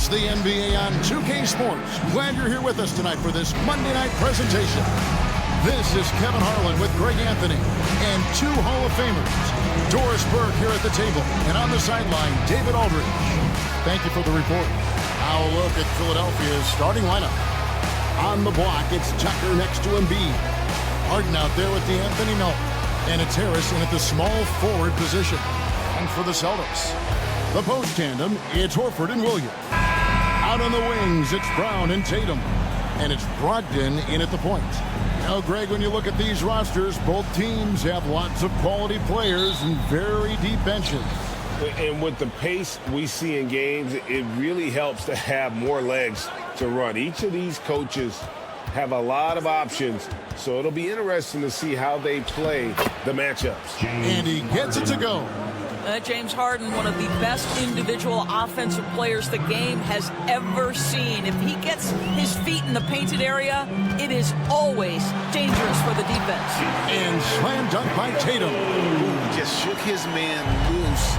It's the NBA on 2K Sports. Glad you're here with us tonight for this Monday night presentation. This is Kevin Harlan with Greg Anthony and two Hall of Famers. Doris Burke here at the table, and on the sideline, David Aldridge. Thank you for the report. Now a look at Philadelphia's starting lineup. On the block, it's Tucker next to Embiid. Harden out there with D'Anthony Melton. And it's Harris in at the small forward position. And for the Celtics, the post tandem, it's Horford and Williams. Out on the wings, it's Brown and Tatum. And it's Brogdon in at the point. Now, Greg, when you look at these rosters, both teams have lots of quality players and very deep benches. And with the pace we see in games, it really helps to have more legs to run. Each of these coaches have a lot of options, so it'll be interesting to see how they play the matchups. And he gets it to go. James Harden, one of the best individual offensive players the game has ever seen. If he gets his feet in the painted area, it is always dangerous for the defense. And slam dunk by Tatum. He just shook his man loose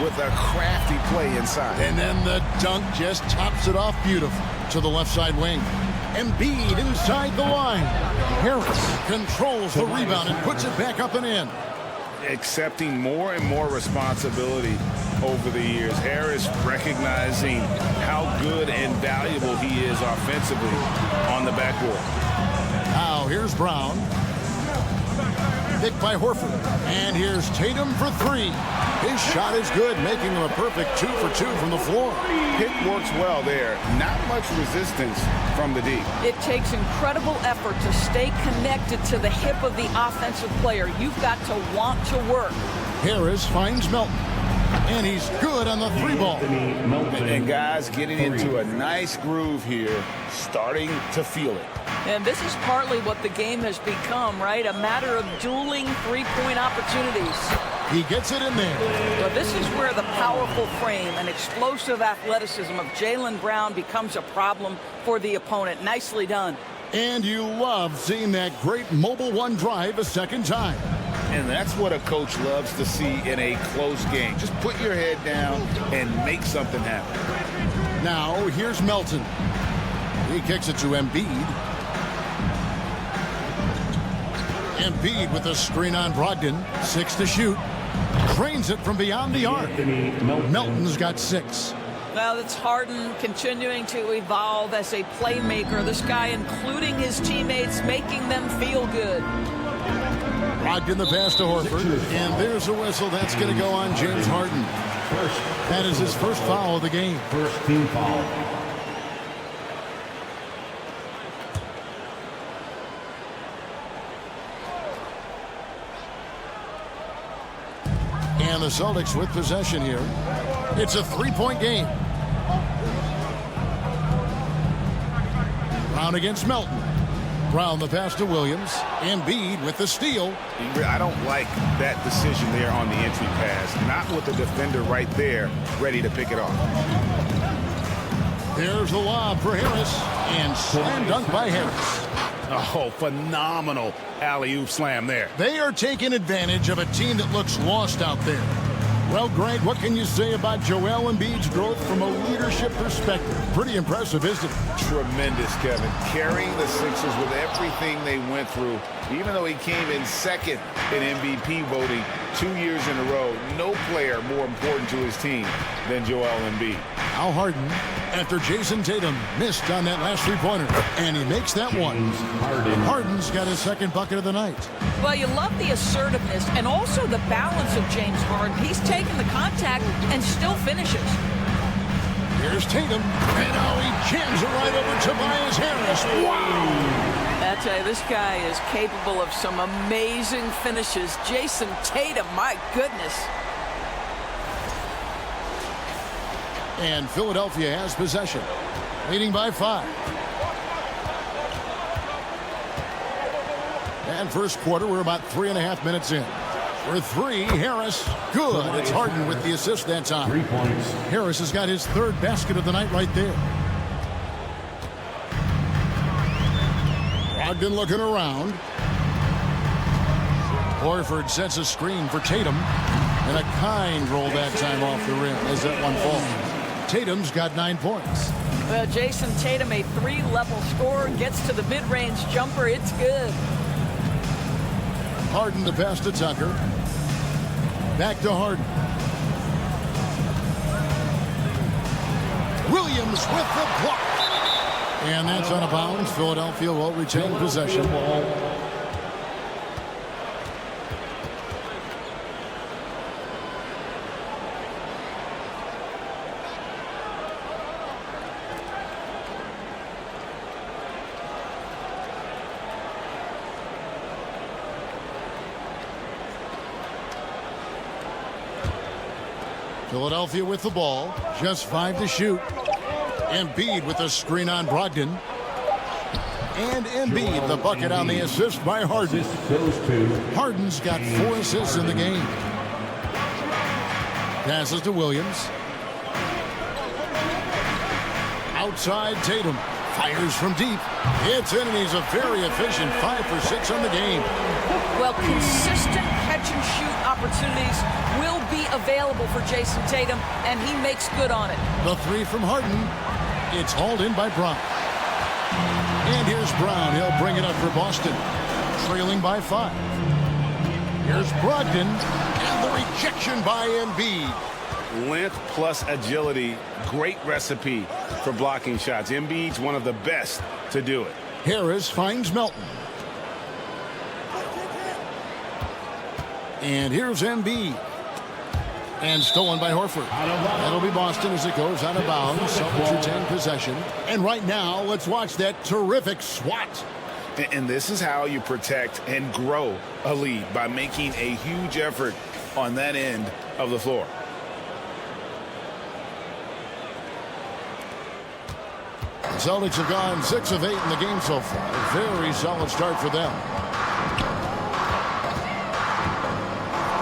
with a crafty play inside. And then the dunk just tops it off beautiful to the left side wing. Embiid inside the line. Harris controls the rebound and puts it back up and in. Accepting more and more responsibility over the years. Harris recognizing how good and valuable he is offensively on the backboard. Now here's Brown. Picked by Horford. And here's Tatum for three. His shot is good, making him a perfect 2 for 2 from the floor. Pick works well there. Not much resistance from the D. It takes incredible effort to stay connected to the hip of the offensive player. You've got to want to work. Harris finds Melton. And he's good on the three ball. And guys getting into a nice groove here, starting to feel it. And this is partly what the game has become, right? A matter of dueling three-point opportunities. He gets it in there. But this is where the powerful frame and explosive athleticism of Jaylen Brown becomes a problem for the opponent. Nicely done. And you love seeing that great mobile one drive a second time. And that's what a coach loves to see in a close game. Just put your head down and make something happen. Now, here's Melton. He kicks it to Embiid. Embiid with a screen on Brogdon. 6 to shoot. Drains it from beyond the arc. Melton's got 6. Well, it's Harden continuing to evolve as a playmaker. This guy, including his teammates, making them feel good. Brogdon the pass to Horford. And there's a whistle. That's going to go on James Harden. That is his first foul of the game. First team foul. And the Celtics with possession here. It's a three-point game. Brown against Melton. Brown the pass to Williams. Embiid with the steal. I don't like that decision there on the entry pass. Not with the defender right there ready to pick it off. There's the lob for Harris. And slam dunk by Harris. Oh, phenomenal alley-oop slam there. They are taking advantage of a team that looks lost out there. Well, Greg, what can you say about Joel Embiid's growth from a leadership perspective? Pretty impressive, isn't it? Tremendous, Kevin. Carrying the Sixers with everything they went through. Even though he came in second in MVP voting 2 years in a row, no player more important to his team than Joel Embiid. Now Harden, after Jason Tatum missed on that last three-pointer, and he makes that one. Harden's got his second bucket of the night. Well, you love the assertiveness and also the balance of James Harden. He's taken the contact and still finishes. Here's Tatum, and oh, he jams it right over Tobias Harris. Wow! I tell you, this guy is capable of some amazing finishes. Jason Tatum, my goodness. And Philadelphia has possession, leading by 5. And first quarter, we're about 3.5 minutes in. For three, Harris, good. It's Harden with the assist that time. 3 points. Harris has got his third basket of the night right there. Brogdon looking around. Horford sets a screen for Tatum. And a kind roll that time off the rim as that one falls. Tatum's got 9 points. Well, Jason Tatum, a 3-level scorer, gets to the mid-range jumper. It's good. Harden to pass to Tucker. Back to Harden. Williams with the block. And that's out of bounds. Philadelphia will retain possession. Philadelphia with the ball. Just 5 to shoot. Embiid with a screen on Brogdon. And Embiid, the bucket on the assist by Harden. Harden's got 4 assists in the game. Passes to Williams. Outside Tatum. Fires from deep. It's in, and he's a very efficient 5 for 6 on the game. Well, consistent catch-and-shoot opportunities will be available for Jason Tatum, and he makes good on it. The 3 from Harden. It's hauled in by Brown. And here's Brown. He'll bring it up for Boston. Trailing by 5. Here's Brogdon. And the rejection by Embiid. Length plus agility. Great recipe for blocking shots. Embiid's one of the best to do it. Harris finds Melton. And here's Embiid. And stolen by Horford. That'll be Boston as it goes out of bounds. Celtics retain possession. And right now, let's watch that terrific swat. And this is how you protect and grow a lead, by making a huge effort on that end of the floor. The Celtics have gone 6 of 8 in the game so far. Very solid start for them.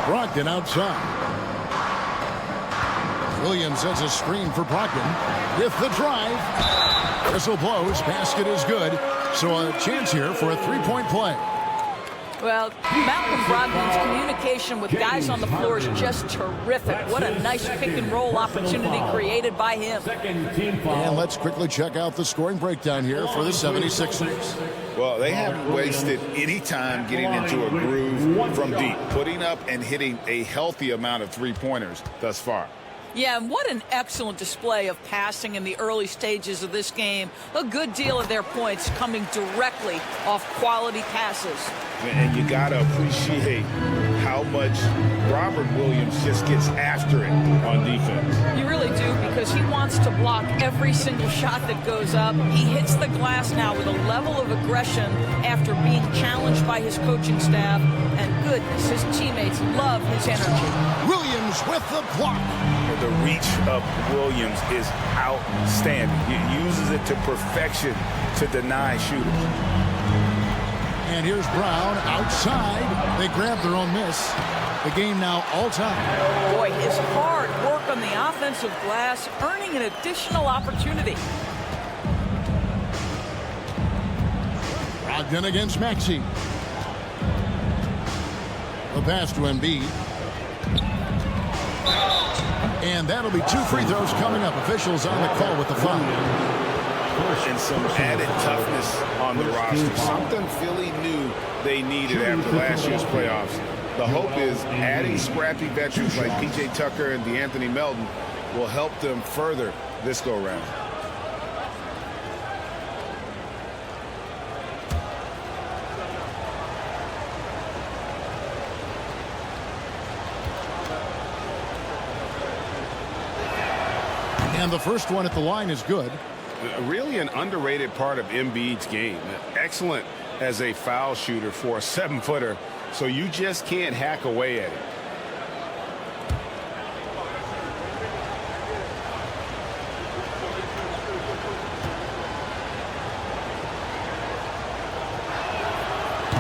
Brogdon outside. Williams has a screen for Brogdon with the drive. Whistle blows. Basket is good. So a chance here for a 3-point play. Well, Malcolm Brogdon's communication with guys on the floor is just terrific. What a nice pick-and-roll opportunity created by him. And let's quickly check out the scoring breakdown here for the 76ers. Well, they haven't wasted any time getting into a groove from deep, putting up and hitting a healthy amount of three-pointers thus far. Yeah, and what an excellent display of passing in the early stages of this game. A good deal of their points coming directly off quality passes. And you got to appreciate how much Robert Williams just gets after it on defense. You really do, because he wants to block every single shot that goes up. He hits the glass now with a level of aggression after being challenged by his coaching staff. And goodness, his teammates love his energy. Williams with the block. The reach of Williams is outstanding. He uses it to perfection to deny shooters. And here's Brown outside. They grab their own miss. The game now all time. Boy, his hard work on the offensive glass earning an additional opportunity. Brogdon against Maxey. The pass to Embiid. And that'll be 2 free throws coming up. Officials on the call with the foul. And some added toughness on the roster. Something Philly knew they needed after last year's playoffs. The hope is adding scrappy veterans like P.J. Tucker and DeAnthony Melton will help them further this go-around. And the first one at the line is good. Really an underrated part of Embiid's game. Excellent as a foul shooter for a 7-footer, so you just can't hack away at it.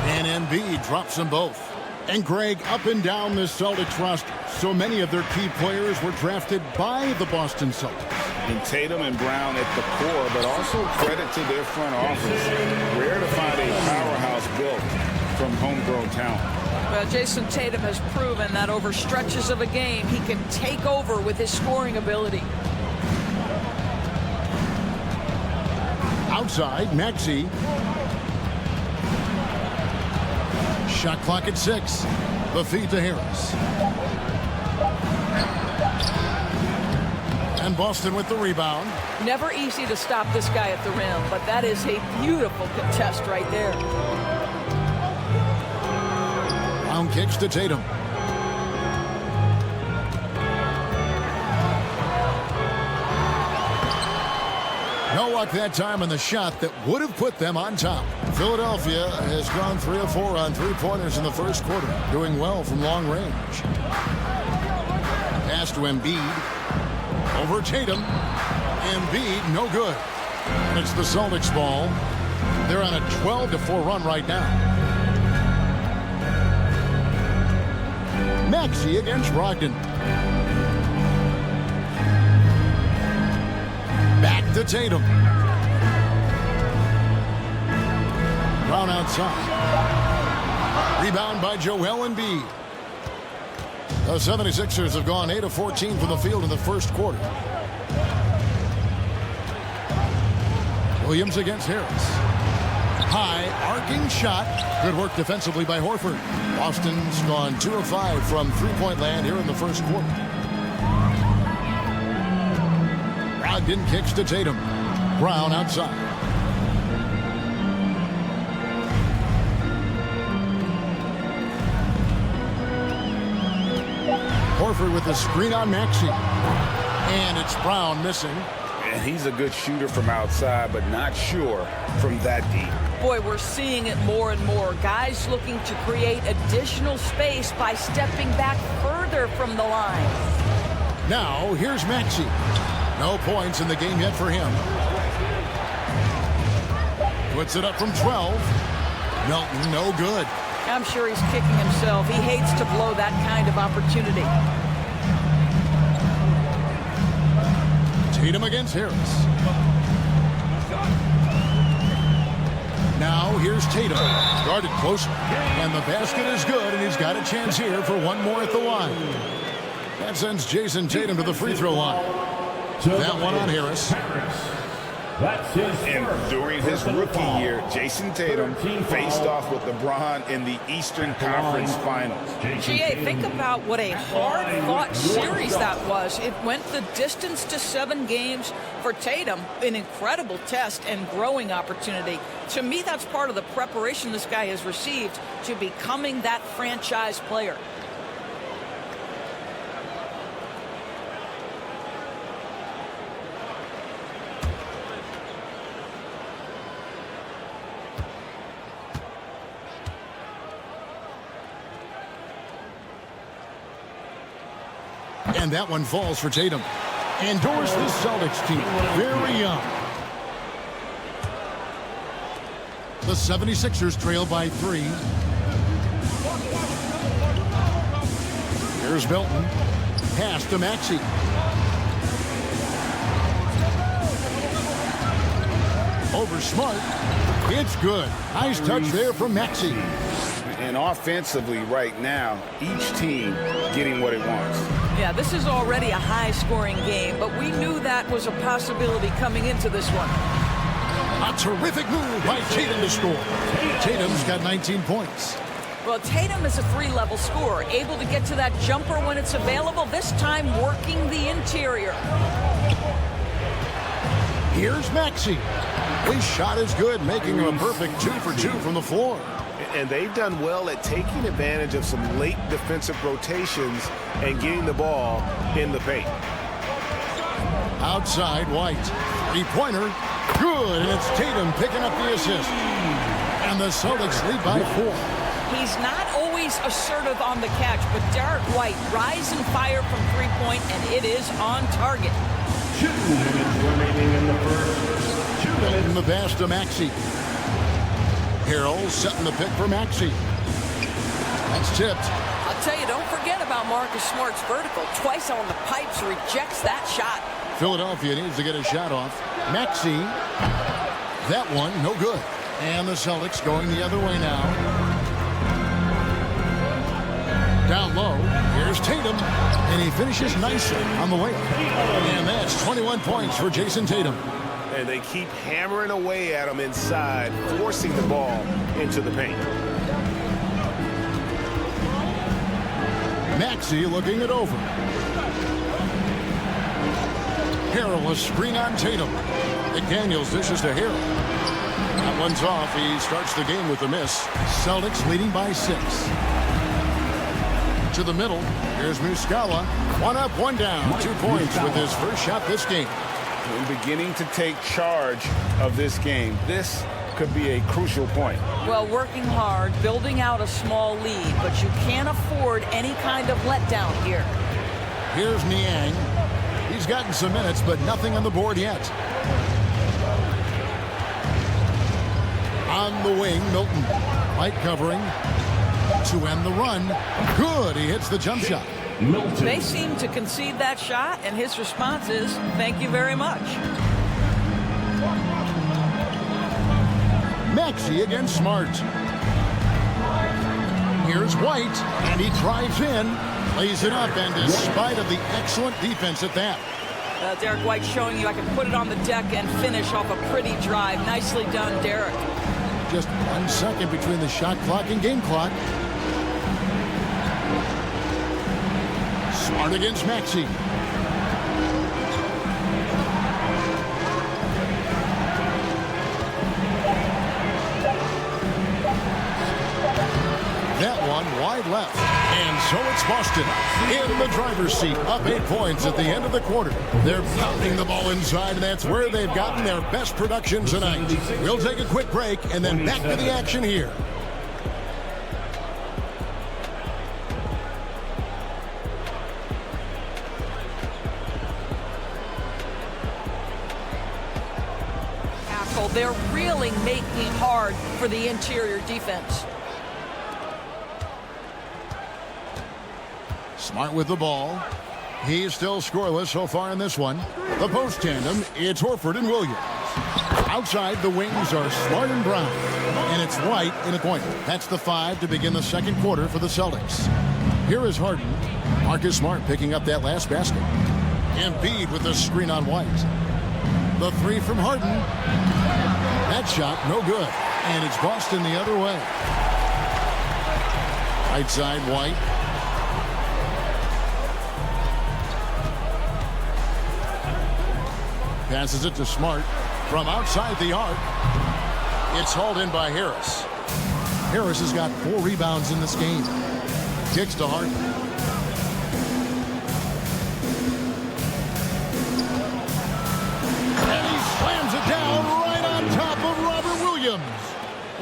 And Embiid drops them both. And Greg, up and down the Celtics roster, so many of their key players were drafted by the Boston Celtics. And Tatum and Brown at the core, but also credit to their front office. Rare to find a powerhouse built from homegrown talent. Well, Jason Tatum has proven that over stretches of a game, he can take over with his scoring ability. Outside, Maxey. Shot clock at 6. The feed to Harris. And Boston with the rebound. Never easy to stop this guy at the rim, but that is a beautiful contest right there. Brown kicks to Tatum. No luck that time on the shot that would have put them on top. Philadelphia has gone 3 of 4 on three-pointers in the first quarter, doing well from long range. Pass to Embiid. Over Tatum. Embiid, no good. And it's the Celtics ball. They're on a 12-4 run right now. Maxey against Brogdon. Back to Tatum. Brown outside. Rebound by Joel Embiid. The 76ers have gone 8 of 14 from the field in the first quarter. Williams against Harris. High, arcing shot. Good work defensively by Horford. Boston's gone 2 of 5 from three-point land here in the first quarter. Brogdon kicks to Tatum. Brown outside. Horford with the screen on Maxey. And it's Brown missing. And he's a good shooter from outside, but not sure from that deep. Boy, we're seeing it more and more. Guys looking to create additional space by stepping back further from the line. Now, here's Maxey. No points in the game yet for him. Puts it up from 12. Melton, no good. I'm sure he's kicking himself. He hates to blow that kind of opportunity. Tatum against Harris. Now here's Tatum. Guarded close. And the basket is good, and he's got a chance here for one more at the line. That sends Jason Tatum to the free throw line. That one on Harris. And during his rookie year, Jason Tatum faced off with LeBron in the Eastern Conference Finals. GA, think about what a hard-fought series that was. It went the distance to 7 games for Tatum. An incredible test and growing opportunity. To me, that's part of the preparation this guy has received to becoming that franchise player. And that one falls for Tatum. Endorse the Celtics team. Very young. The 76ers trail by 3. Here's Milton. Pass to Maxey. Over Smart. It's good. Nice touch there from Maxey. And offensively right now, each team getting what it wants. Yeah, this is already a high-scoring game, but we knew that was a possibility coming into this one. A terrific move by Tatum to score. Tatum's got 19 points. Well, Tatum is a 3-level scorer, able to get to that jumper when it's available, this time working the interior. Here's Maxey. His shot is good, making him a perfect 2 for 2 from the floor. And they've done well at taking advantage of some late defensive rotations and getting the ball in the paint. Outside, White. Three-pointer. Good, and it's Tatum picking up the assist. And the Celtics lead by 4. He's not always assertive on the catch, but Derek White rise and fire from three-point, and it is on target. 2 minutes remaining in the first. 2 minutes. In the pass to Maxey. Harrell setting the pick for Maxey. That's tipped. I'll tell you, don't forget about Marcus Smart's vertical. Twice on the pipes, rejects that shot. Philadelphia needs to get a shot off. Maxey. That one, no good. And the Celtics going the other way now. Down low. Here's Tatum. And he finishes nicely on the layup. And that's 21 points for Jason Tatum. and they keep hammering away at him inside, forcing the ball into the paint. Maxey looking it over. Harrell, a screen on Tatum. McDaniels dishes to Harrell. That one's off. He starts the game with a miss. Celtics leading by 6. To the middle. Here's Muscala. 1 up, 1 down. 2 points with his first shot this game. And beginning to take charge of this game. This could be a crucial point. Well, working hard, building out a small lead, but you can't afford any kind of letdown here. Here's Niang. He's gotten some minutes, but nothing on the board yet. On the wing, Milton. White covering to end the run. Good. He hits the jump shot. They seem to concede that shot, and his response is, thank you very much. Maxey against Smart. Here's White, and he drives in, lays it up, and despite of the excellent defense at that. Derek White showing you I can put it on the deck and finish off a pretty drive. Nicely done, Derek. Just 1 second between the shot clock and game clock. Smart against Maxey. That one wide left. And so it's Boston in the driver's seat, up 8 points at the end of the quarter. They're pounding the ball inside, and that's where they've gotten their best production tonight. We'll take a quick break and then back to the action here. They're really making it hard for the interior defense. Smart with the ball. He's still scoreless so far in this one. The post tandem, it's Horford and Williams. Outside, the wings are Smart and Brown. And it's White in a corner. That's the 5 to begin the second quarter for the Celtics. Here is Harden. Marcus Smart picking up that last basket. Embiid with the screen on White. The 3 from Harden. That shot, no good. And it's Boston the other way. Right side, White. Passes it to Smart from outside the arc. It's hauled in by Harris. Harris has got 4 rebounds in this game. Kicks to Harden. And he slams it down right on top of Robert Williams.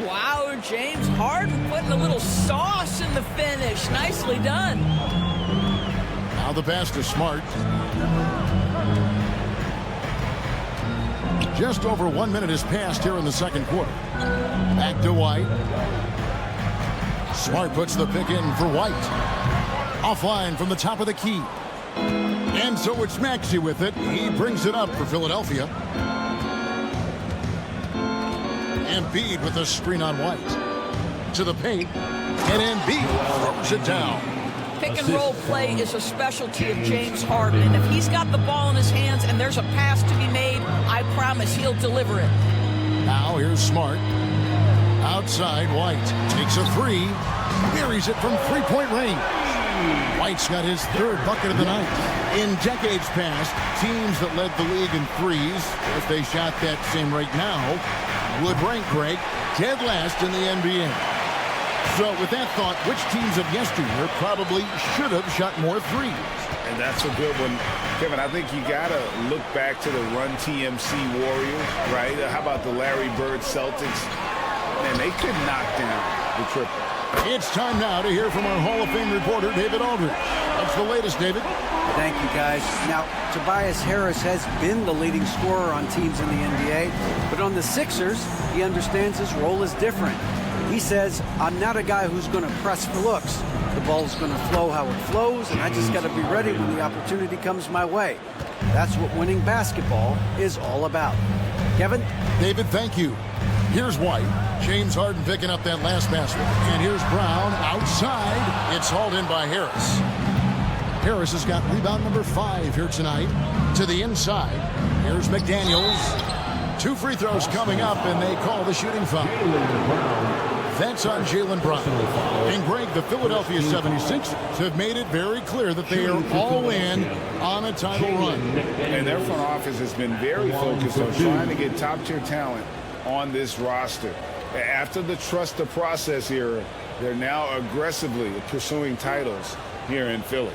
Wow, James Harden putting a little sauce in the finish. Nicely done. Now the pass to Smart. Just over 1 minute has passed here in the second quarter. Back to White. Smart puts the pick in for White. Offline from the top of the key. And so it's Maxey with it. He brings it up for Philadelphia. Embiid with the screen on White. To the paint. And Embiid throws it down. Pick and roll play is a specialty of James Harden, and if he's got the ball in his hands and there's a pass to be made, I promise he'll deliver it. Now here's Smart. Outside, White takes a 3. Buries it from 3-point range. White's got his 3rd bucket of the night. In decades past, teams that led the league in threes, if they shot that same rate now, would rank Greg dead last in the NBA. So with that thought, which teams of yesteryear probably should have shot more threes? And that's a good one. Kevin, I think you got to look back to the Run TMC Warriors, right? How about the Larry Bird Celtics? Man, they could knock down the triple. It's time now to hear from our Hall of Fame reporter, David Aldridge. What's the latest, David? Thank you, guys. Now, Tobias Harris has been the leading scorer on teams in the NBA, but on the Sixers, he understands his role is different. He says, I'm not a guy who's going to press for looks. The ball's going to flow how it flows, and I just got to be ready when the opportunity comes my way. That's what winning basketball is all about. Kevin? David, thank you. Here's White. James Harden picking up that last basket. And here's Brown outside. It's hauled in by Harris. Harris has got rebound number 5 here tonight. To the inside. Here's McDaniels. 2 free throws coming up, and they call the shooting foul. That's on Jaylen Brown. And Greg, the Philadelphia 76ers have made it very clear that they are all in on a title run. And their front office has been very focused on trying to get top-tier talent on this roster. After the trust the process era, they're now aggressively pursuing titles here in Philly.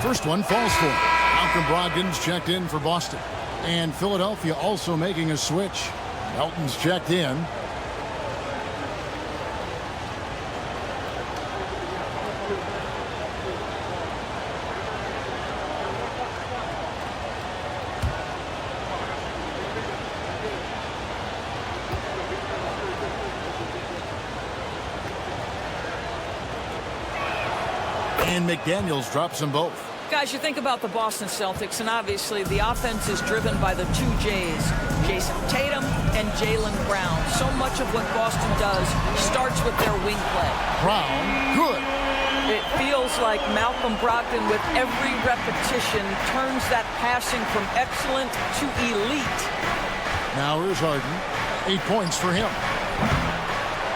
First one falls for Malcolm Brogdon's checked in for Boston. And Philadelphia also making a switch. Melton's checked in. And McDaniels drops them both. Guys, you think about the Boston Celtics, and obviously the offense is driven by the 2 J's, Jason Tatum and Jaylen Brown. So much of what Boston does starts with their wing play. Brown, good. It feels like Malcolm Brogdon, with every repetition, turns that passing from excellent to elite. Now here's Harden. 8 points for him.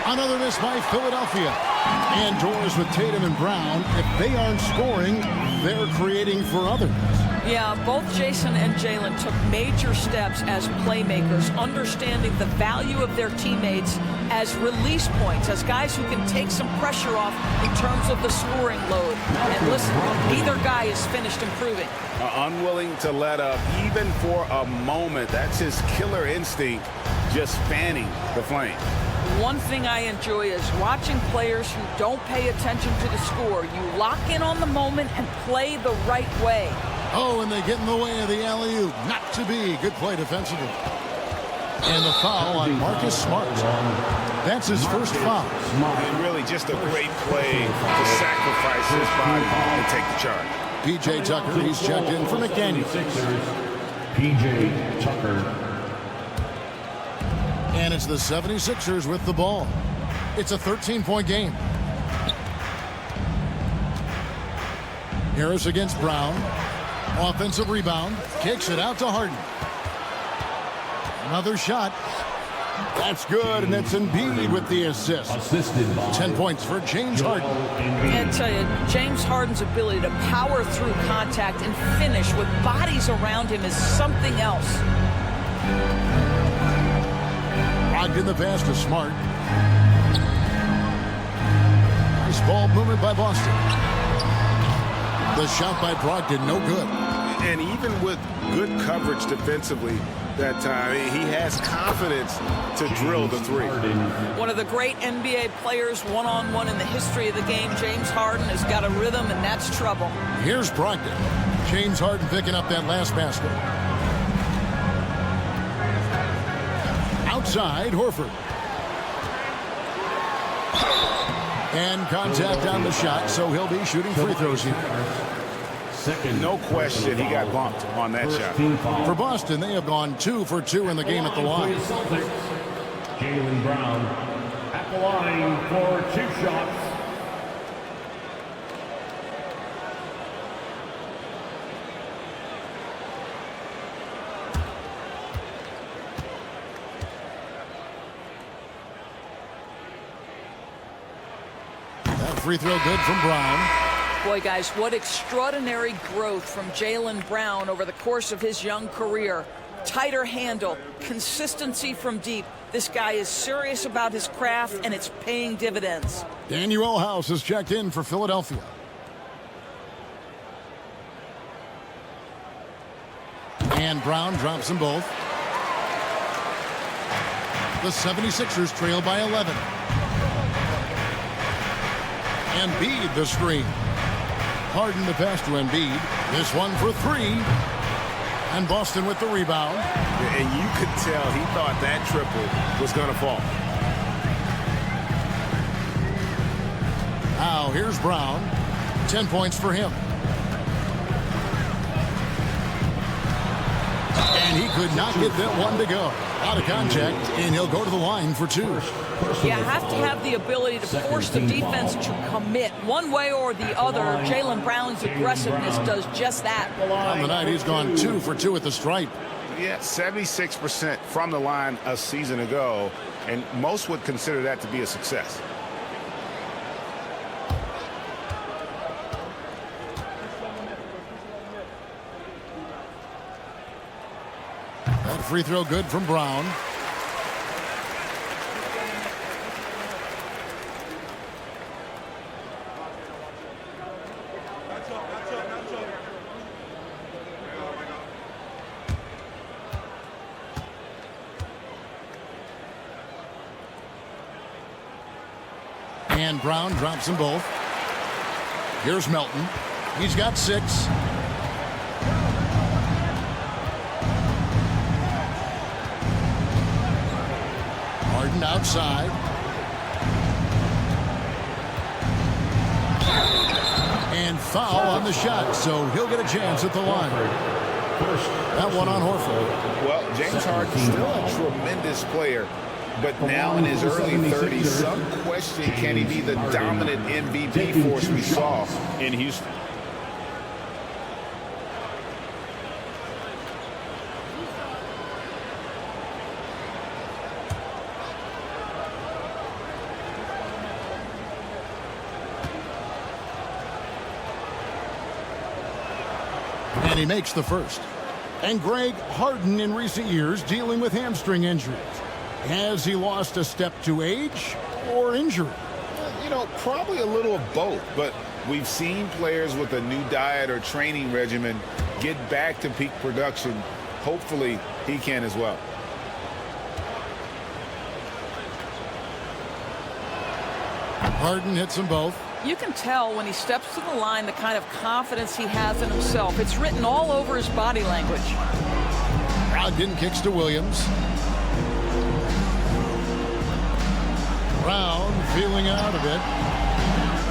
Another miss by Philadelphia. And doors with Tatum and Brown. If they aren't scoring, they're creating for others. Yeah, both Jason and Jaylen took major steps as playmakers, understanding the value of their teammates as release points, as guys who can take some pressure off in terms of the scoring load. And listen, neither guy is finished improving. Unwilling to let up even for a moment. That's his killer instinct, just fanning the flame. One thing I enjoy is watching players who don't pay attention to the score. You lock in on the moment and play the right way. Oh, and they get in the way of the alley-oop. Not to be. Good play defensively. And the foul on Marcus Smart. That's his first foul. And really just a great play to sacrifice his body and take the charge. P.J. Tucker, he's checked in for McDaniels. P.J. Tucker. And it's the 76ers with the ball. It's a 13-point game. Harris against Brown. Offensive rebound. Kicks it out to Harden. Another shot. That's good, and it's Embiid with the assist. 10 points for James Harden. And I tell you, James Harden's ability to power through contact and finish with bodies around him is something else. Brogdon the pass to Smart. Nice ball movement by Boston. The shot by Brogdon, no good. And even with good coverage defensively that time, he has confidence to drill the 3. One of the great NBA players one-on-one in the history of the game, James Harden, has got a rhythm, and that's trouble. Here's Brogdon. James Harden picking up that last basket. Outside, Horford. And contact on the shot, so he'll be shooting free throws here. No question he got bumped on that shot. For Boston, they have gone 2 for 2 in the game at the line. Jaylen Brown at the line for 2 shots. That free throw good from Brown. Boy, guys, what extraordinary growth from Jaylen Brown over the course of his young career. Tighter handle, consistency from deep. This guy is serious about his craft, and it's paying dividends. Daniel House is checked in for Philadelphia. And Brown drops them both. The 76ers trail by 11. Embiid the screen. Harden the pass to Embiid. This one for 3. And Boston with the rebound. And you could tell he thought that triple was going to fall. Now here's Brown. 10 points for him. And he could not get that one to go. Out of contact, and he'll go to the line for two. You have to have the ability to force the defense to commit one way or the other. Jaylen Brown's aggressiveness does just that. On the night, he's gone 2 for 2 at the stripe. Yeah, 76% from the line a season ago, and most would consider that to be a success. That free throw good from Brown. And Brown drops them both. Here's Melton. He's got 6. Harden outside. And foul on the shot, so he'll get a chance at the line. That one on Horford. Well, James Harden's still a tremendous player, but now in his early 30s, some question, can he be the dominant MVP force we saw in Houston? And he makes the first. And Greg, Harden in recent years dealing with hamstring injuries. Has he lost a step to age or injury? You know, probably a little of both, but we've seen players with a new diet or training regimen get back to peak production. Hopefully, he can as well. Harden hits them both. You can tell when he steps to the line the kind of confidence he has in himself. It's written all over his body language. Brogdon kicks to Williams. Brown feeling out of it.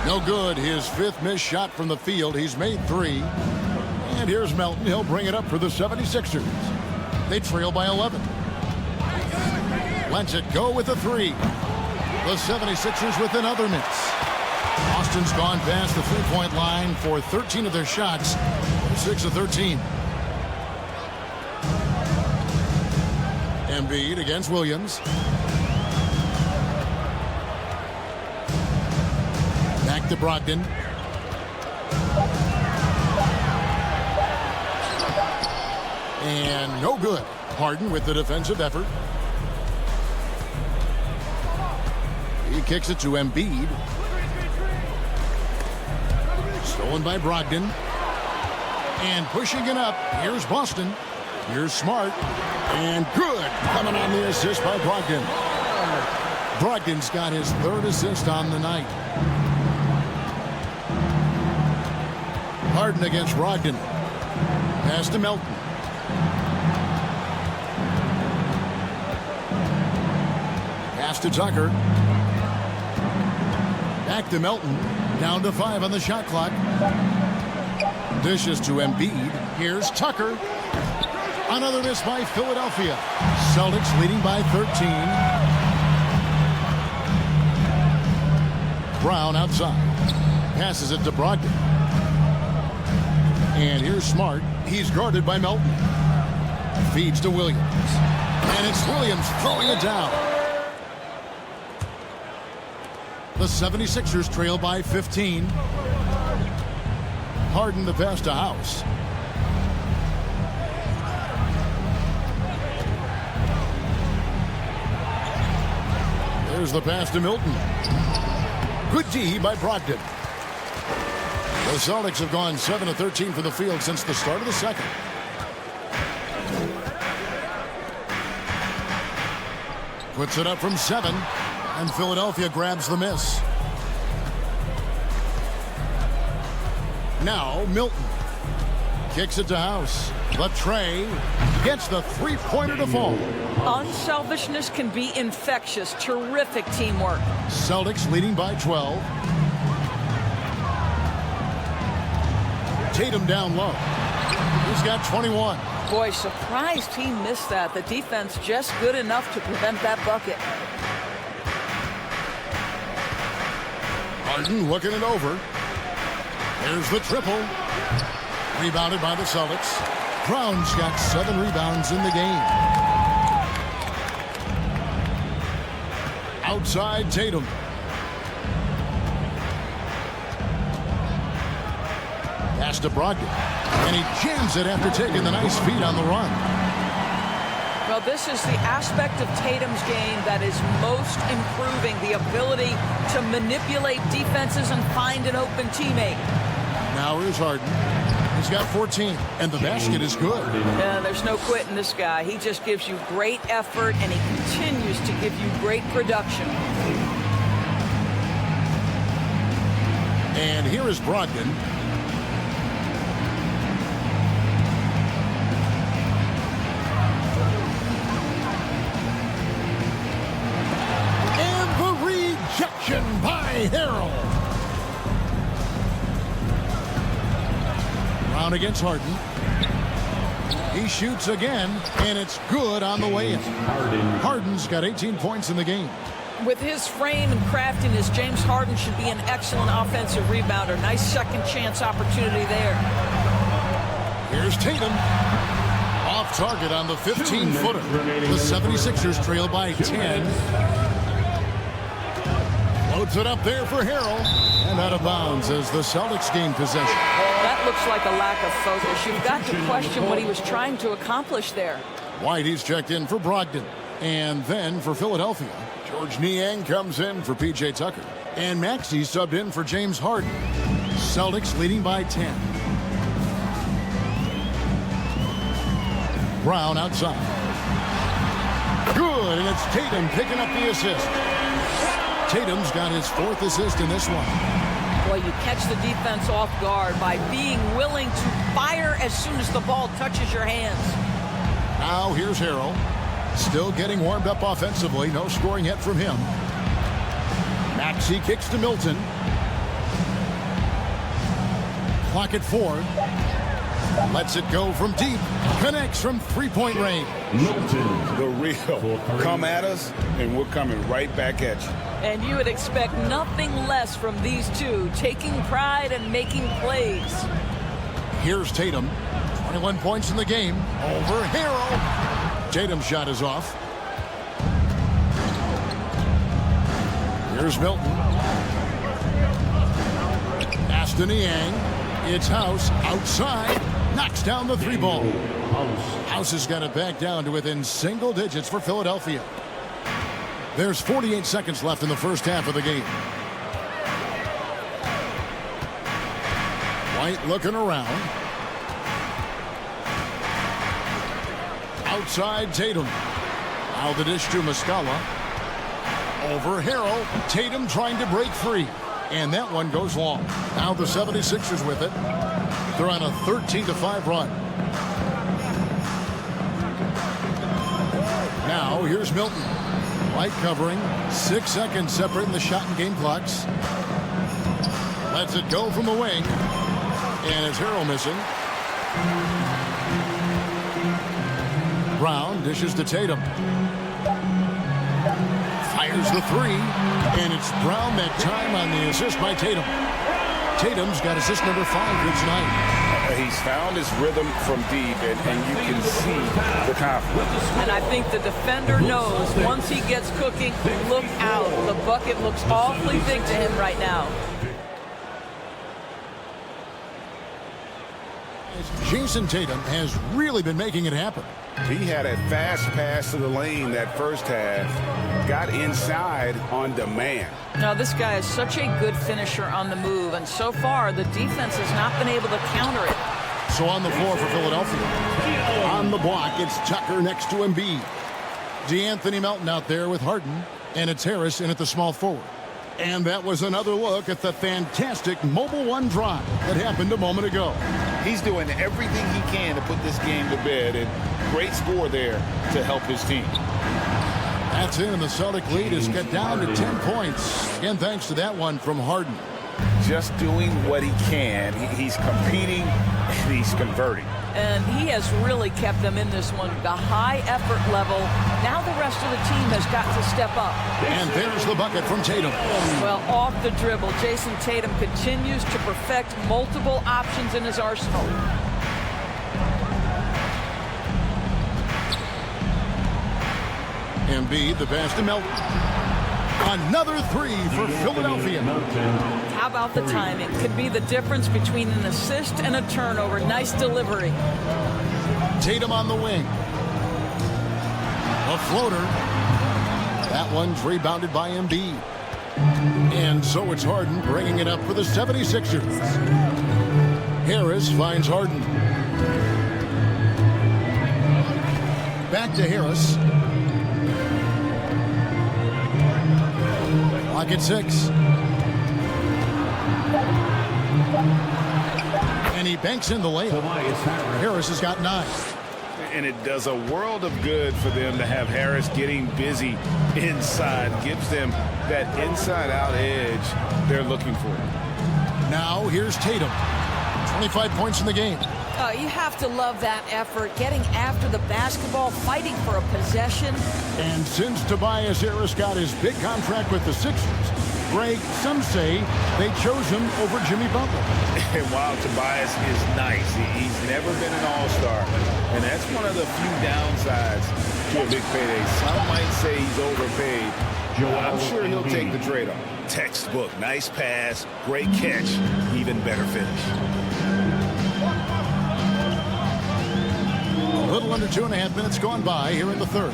No good. His 5th missed shot from the field. He's made 3. And here's Melton. He'll bring it up for the 76ers. They trail by 11. Lets it go with a 3. The 76ers with another miss. Boston's gone past the 3-point line for 13 of their shots. 6 of 13. Embiid against Williams. Back to Brogdon. And no good. Harden with the defensive effort. He kicks it to Embiid. Stolen by Brogdon. And pushing it up. Here's Boston. Here's Smart. And good. Coming on the assist by Brogdon. Brogdon's got his 3rd assist on the night. Harden against Brogdon. Pass to Melton. Pass to Tucker. Back to Melton. Down to 5 on the shot clock. Dishes to Embiid. Here's Tucker. Another miss by Philadelphia. Celtics leading by 13. Brown outside. Passes it to Brogdon. And here's Smart. He's guarded by Melton. Feeds to Williams. And it's Williams throwing it down. The 76ers trail by 15. Harden the pass to House. There's the pass to Milton. Good D by Brogdon. The Celtics have gone 7 of 13 from the field since the start of the second. Puts it up from 7. And Philadelphia grabs the miss. Now Milton kicks it to House. But Trey gets the 3-pointer to fall. Unselfishness can be infectious. Terrific teamwork. Celtics leading by 12. Tatum down low. He's got 21. Boy, surprised he missed that. The defense just good enough to prevent that bucket. Harden looking it over. There's the triple. Rebounded by the Celtics. Brown's got 7 rebounds in the game. Outside Tatum. Pass to Brogdon. And he jams it after taking the nice feed on the run. Well, this is the aspect of Tatum's game that is most improving, the ability to manipulate defenses and find an open teammate. Now here's Harden. He's got 14, and the basket is good. Yeah, there's no quitting this guy. He just gives you great effort, and he continues to give you great production. And here is Brogdon. And the rejection by Harrell. Brown against Harden. He shoots again, and it's good on the way in. Harden's got 18 points in the game. With his frame and craftiness, James Harden should be an excellent offensive rebounder. Nice second chance opportunity there. Here's Tatum. Off target on the 15-footer. The 76ers trail by 10. Loads it up there for Harrell. And out of bounds as the Celtics gain possession. That looks like a lack of focus. You've got to question what he was trying to accomplish there. Whitey's checked in for Brogdon. And then for Philadelphia, George Niang comes in for P.J. Tucker. And Maxey subbed in for James Harden. Celtics leading by 10. Brown outside. Good, and it's Tatum picking up the assist. Tatum's got his 4th assist in this one. Well, you catch the defense off guard by being willing to fire as soon as the ball touches your hands. Now here's Harrell. Still getting warmed up offensively. No scoring yet from him. Maxey kicks to Milton. Clock at 4. Lets it go from deep. Connects from 3-point range. The real. Come at us, and we're coming right back at you. And you would expect nothing less from these two, taking pride and making plays. Here's Tatum. 21 points in the game. Over Harrell. Tatum's shot is off. Here's Milton. Aston Niang. It's House outside. Knocks down the 3-ball. House has got it back down to within single digits for Philadelphia. There's 48 seconds left in the first half of the game. White looking around. Outside Tatum. Now the dish to Muscala. Over Harrell. Tatum trying to break free. And that one goes long. Now the 76ers with it. They're on a 13-5 run. Now here's Milton. White covering. 6 seconds separating the shot and game clocks. Lets it go from the wing. And it's Harrell missing. Brown dishes to Tatum. Fires the 3. And it's Brown that time on the assist by Tatum. Tatum's got assist number 5 here tonight. He's found his rhythm from deep, and you can see the confidence. And I think the defender knows once he gets cooking, look out. The bucket looks awfully big to him right now. Jason Tatum has really been making it happen. He had a fast pass to the lane that first half. Got inside on demand. Now, this guy is such a good finisher on the move, and so far, the defense has not been able to counter it. So on the floor for Philadelphia. On the block, it's Tucker next to Embiid. DeAnthony Melton out there with Harden, and it's Harris in at the small forward. And that was another look at the fantastic Mobile One drive that happened a moment ago. He's doing everything he can to put this game to bed, and great score there to help his team. That's in, and the Celtic lead is cut down to 10 points. Again, thanks to that one from Harden. Just doing what he can. He's competing, and he's converting. and he has really kept them in this one. The high effort level. Now the rest of the team has got to step up. And there's the bucket from Tatum. Well, off the dribble, Jason Tatum continues to perfect multiple options in his arsenal. Embiid, the pass to Melton. Another three for Philadelphia. How about the timing? Could be the difference between an assist and a turnover. Nice delivery. Tatum on the wing. A floater. That one's rebounded by Embiid. And so it's Harden bringing it up for the 76ers. Harris finds Harden. Back to Harris. Lock at 6. And he banks in the layup. Harris has got 9. And it does a world of good for them to have Harris getting busy inside. Gives them that inside-out edge they're looking for. Now here's Tatum. 25 points in the game. You have to love that effort, getting after the basketball, fighting for a possession. And since Tobias Harris got his big contract with the Sixers, Greg, some say they chose him over Jimmy Butler. And while Tobias is nice, he's never been an all-star. And that's one of the few downsides to a big payday. Some might say he's overpaid. I'm sure he'll take the trade-off. Textbook, nice pass, great catch, even better finish. A little under 2.5 minutes gone by here in the third.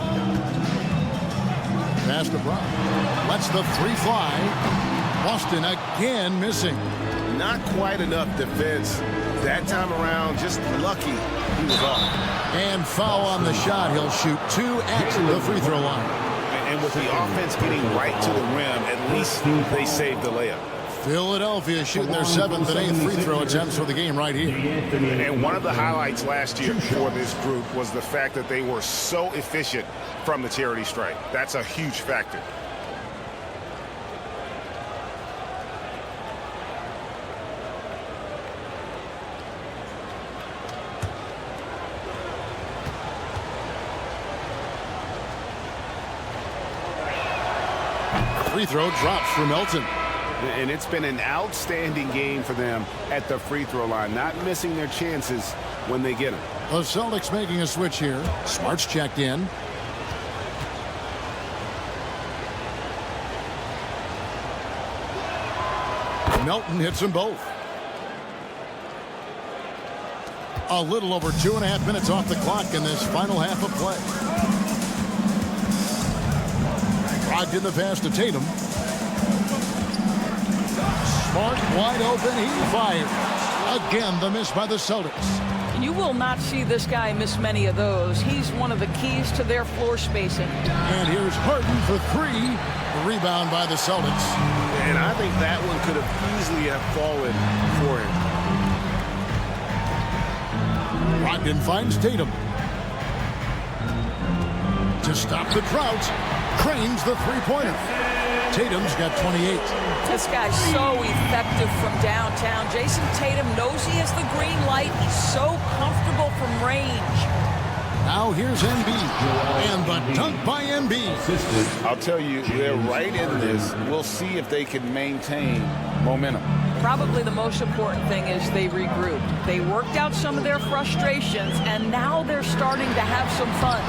Pass to Brown. Lets the three fly. Boston again missing. Not quite enough defense that time around. Just lucky he was off. And foul on the shot. He'll shoot 2 at the free throw line. And with the offense getting right to the rim, at least they saved the layup. Philadelphia shooting their 7th and 8th free throw attempts for the game right here. And one of the highlights last year for this group was the fact that they were so efficient from the charity stripe. That's a huge factor. Free throw drops for Melton. And it's been an outstanding game for them at the free throw line, not missing their chances when they get them. The Celtics making a switch here. Smart's checked in. Melton hits them both. A little over 2.5 minutes off the clock in this final half of play. Drive in the pass to Tatum. Smart wide open. He fires. Again, the miss by the Celtics. You will not see this guy miss many of those. He's one of the keys to their floor spacing. And here's Harden for 3. Rebound by the Celtics. And I think that one could have easily have fallen for him. Brogdon finds Tatum. To stop the drought, cranes the three-pointer. Tatum's got 28. This guy's so effective from downtown. Jason Tatum knows he has the green light. He's so comfortable from range. Now here's Embiid. And the dunk by Embiid. I'll tell you, they're right in this. We'll see if they can maintain momentum. Probably the most important thing is they regrouped. They worked out some of their frustrations, and now they're starting to have some fun.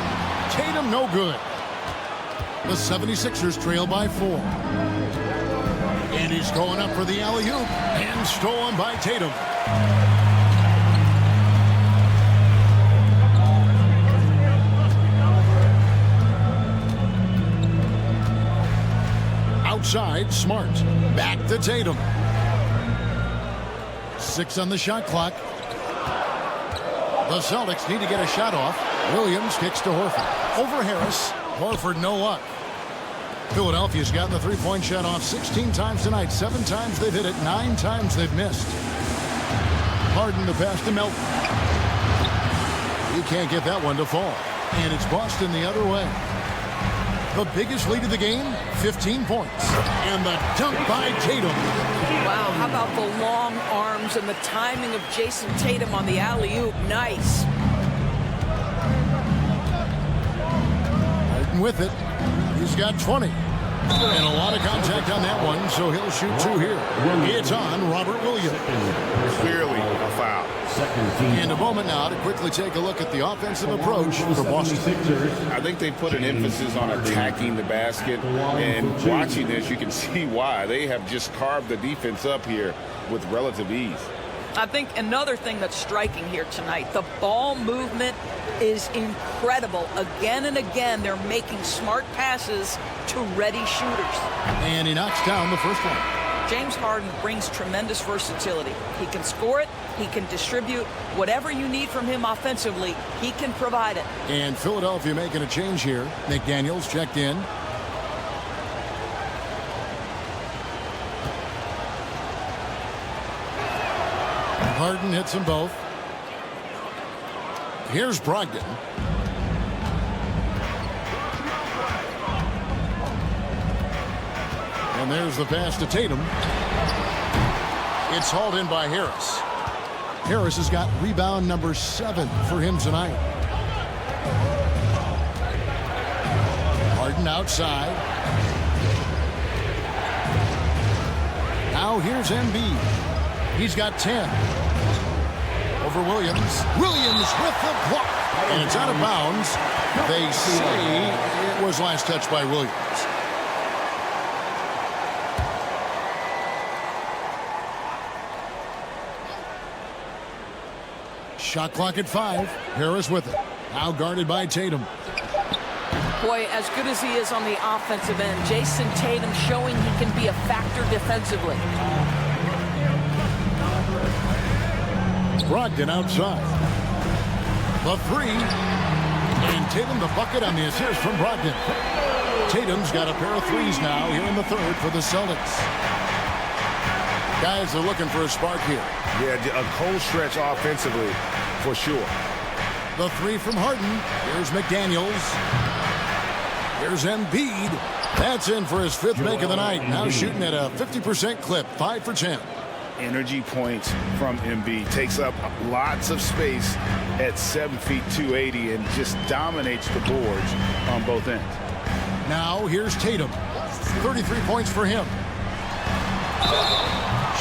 Tatum no good. The 76ers trail by 4. And he's going up for the alley-oop. And stolen by Tatum. Outside, Smart. Back to Tatum. 6 on the shot clock. The Celtics need to get a shot off. Williams kicks to Horford. Over Harris. Horford no luck. Philadelphia's gotten the three-point shot off 16 times tonight. 7 times they've hit it. 9 times they've missed. Harden the pass to Melton. You can't get that one to fall. And it's Boston the other way. The biggest lead of the game, 15 points. And the dunk by Tatum. Wow, how about the long arms and the timing of Jason Tatum on the alley-oop? Nice. Right with it. He's got 20. And a lot of contact on that one, so he'll shoot 2 here. It's on Robert Williams. Clearly a foul. In a moment now to quickly take a look at the offensive approach for Boston. I think they put an emphasis on attacking the basket, and watching this, you can see why. They have just carved the defense up here with relative ease. I think another thing that's striking here tonight, the ball movement is incredible. Again and again, they're making smart passes to ready shooters. And he knocks down the first one. James Harden brings tremendous versatility. He can score it, he can distribute. Whatever you need from him offensively, he can provide it. And Philadelphia making a change here. McDaniels checked in. Harden hits them both. Here's Brogdon. And there's the pass to Tatum. It's hauled in by Harris. Harris has got rebound number 7 for him tonight. Harden outside. Now here's Embiid. He's got 10. Over Williams. Williams with the block. And it's out of bounds. They say it was last touched by Williams. Shot clock at 5. Harris with it. Now guarded by Tatum. Boy, as good as he is on the offensive end, Jason Tatum showing he can be a factor defensively. Brogdon outside. The 3. And Tatum the bucket on the assist from Brogdon. Tatum's got a pair of threes now here in the third for the Celtics. Guys are looking for a spark here. Yeah, a cold stretch offensively for sure. The 3 from Harden. Here's McDaniels. Here's Embiid. That's in for his 5th make of the night. Now shooting at a 50% clip. 5 for 10. Energy points from Embiid. Takes up lots of space at 7 feet 280 and just dominates the boards on both ends. Now here's Tatum. 33 points for him.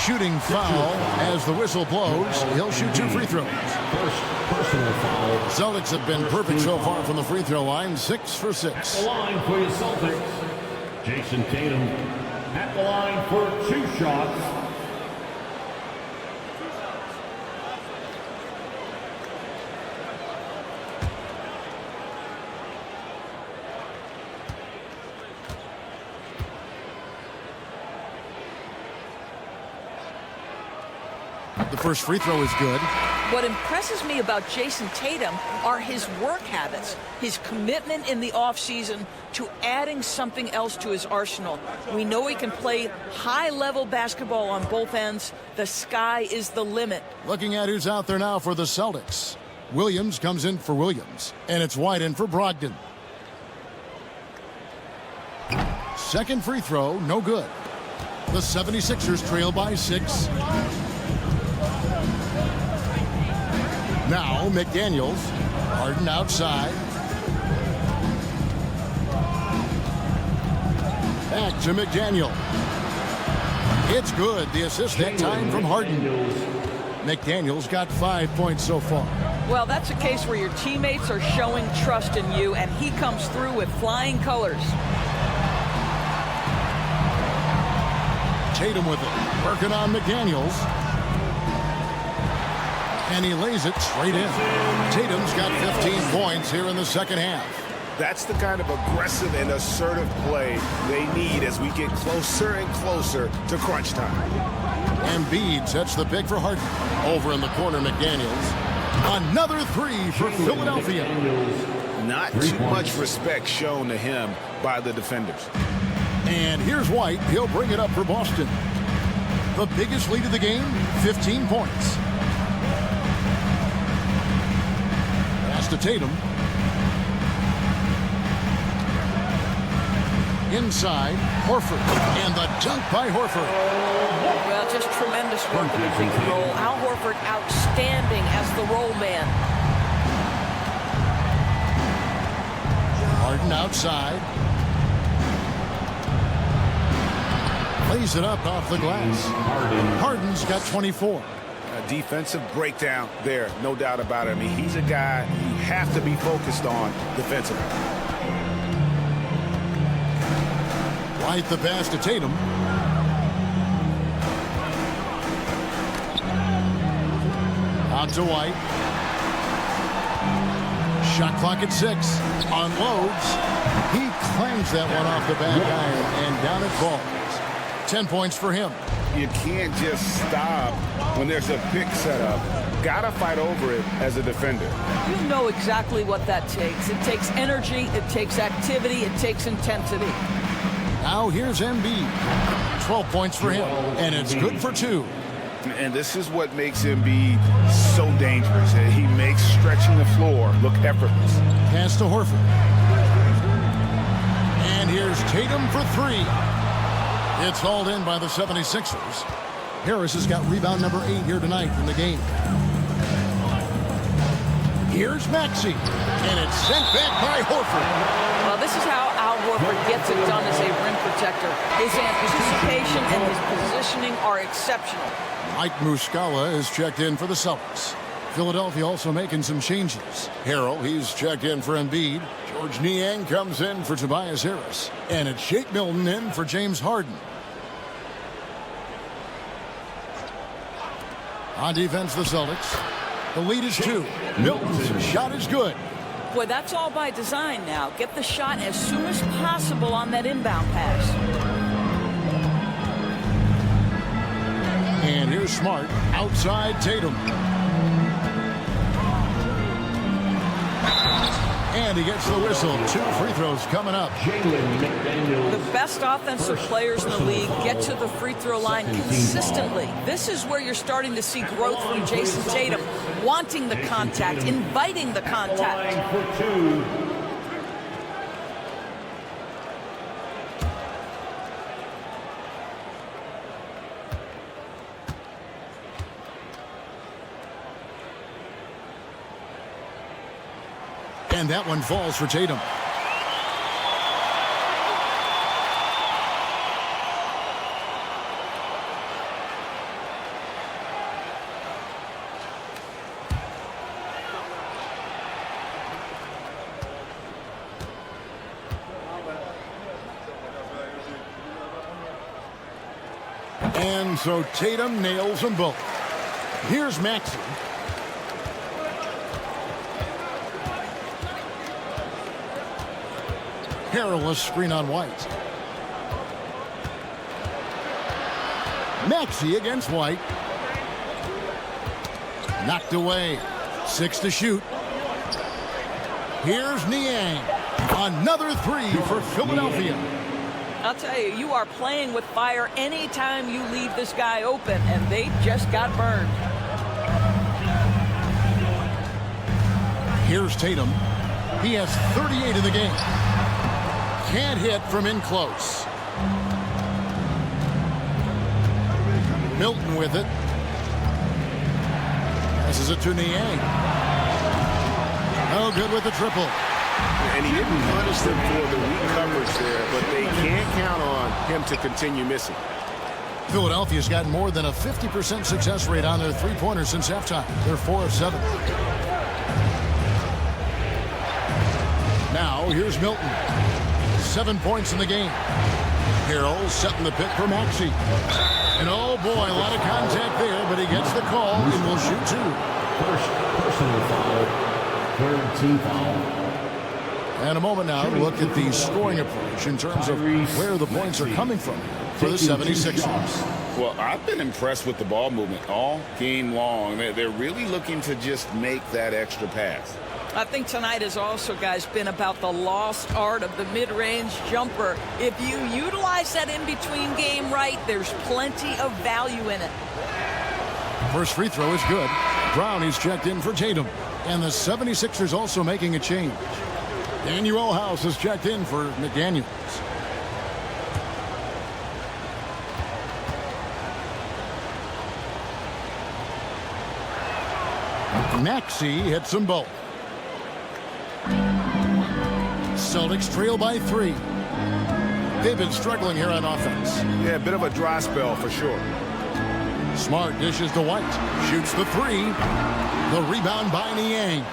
Shooting foul as the whistle blows. He'll shoot 2 free throws. Personal foul. Celtics have been perfect so far from the free throw line. 6 for 6. The line for your Celtics. Jason Tatum at the line for 2 shots. The first free throw is good. What impresses me about Jason Tatum are his work habits, his commitment in the offseason to adding something else to his arsenal. We know he can play high-level basketball on both ends. The sky is the limit. Looking at who's out there now for the Celtics. Williams comes in for Williams, and it's wide in for Brogdon. Second free throw, no good. The 76ers trail by 6. Now McDaniels. Harden outside. Back to McDaniel. It's good. The assist that time from Harden. McDaniel's got 5 points so far. Well, that's a case where your teammates are showing trust in you, and he comes through with flying colors. Tatum with it. Working on McDaniels. And he lays it straight in. Tatum's got 15 points here in the second half. That's the kind of aggressive and assertive play they need as we get closer and closer to crunch time. Embiid sets the pick for Harden. Over in the corner, McDaniels. Another 3 for Philadelphia. Not too much respect shown to him by the defenders. And here's White. He'll bring it up for Boston. The biggest lead of the game, 15 points. Pass to Tatum. Inside, Horford. And the dunk by Horford. Well, just tremendous work in the pick and roll. Al Horford outstanding as the roll man. Harden outside. Plays it up off the glass. Harden's got 24. A defensive breakdown there, no doubt about it. I mean, he's a guy you have to be focused on defensively. White the pass to Tatum. Out to White. Shot clock at 6. Unloads. He clangs that one off the back iron and down it falls. 10 points for him. You can't just stop when there's a pick set up. Gotta fight over it as a defender. You know exactly what that takes. It takes energy, it takes activity, it takes intensity. Now here's Embiid. 12 points for him, and it's good for 2. And this is what makes Embiid so dangerous. He makes stretching the floor look effortless. Pass to Horford. And here's Tatum for 3. It's hauled in by the 76ers. Harris has got rebound number 8 here tonight in the game. Here's Maxey, and it's sent back by Horford. Well, this is how Al Horford gets it done as a rim protector. His anticipation and his positioning are exceptional. Mike Muscala is checked in for the Celtics. Philadelphia also making some changes. Harrell, he's checked in for Embiid. George Niang comes in for Tobias Harris. And it's Shake Milton in for James Harden. On defense, the Celtics. The lead is 2. Milton's shot is good. Boy, that's all by design now. Get the shot as soon as possible on that inbound pass. And here's Smart. Outside Tatum. And he gets the whistle. 2 free throws coming up. The best offensive players in the league get to the free throw line consistently. This is where you're starting to see growth from Jason Tatum, wanting the contact, inviting the contact. And that one falls for Tatum. And so Tatum nails them both. Here's Maxey. Perilous screen on White. Maxey against White. Knocked away. 6 to shoot. Here's Niang. Another 3 for Philadelphia. I'll tell you, you are playing with fire anytime you leave this guy open, and they just got burned. Here's Tatum. He has 38 in the game. Can't hit from in close. Milton with it. Passes it to Niang. Oh, good with the triple. And he didn't punish them for the weak coverage there, but they can't count on him to continue missing. Philadelphia's got more than a 50% success rate on their three-pointers since halftime. They're 4 of 7. Now, here's Milton. 7 points in the game. Harrell setting the pick for Maxey. And oh boy, a lot of contact there, but he gets the call and will shoot 2. First personal foul. Third team foul. And a moment now to look at the scoring approach in terms of where the points are coming from for the 76ers. Well, I've been impressed with the ball movement all game long. They're really looking to just make that extra pass. I think tonight has also, guys, been about the lost art of the mid-range jumper. If you utilize that in-between game right, there's plenty of value in it. First free throw is good. Brown, he's checked in for Tatum. And the 76ers also making a change. Daniel House is checked in for McDaniels. Maxey hits them both. Celtics trail by 3. They've been struggling here on offense. Yeah, a bit of a dry spell for sure. Smart dishes to White. Shoots the 3. The rebound by Niang.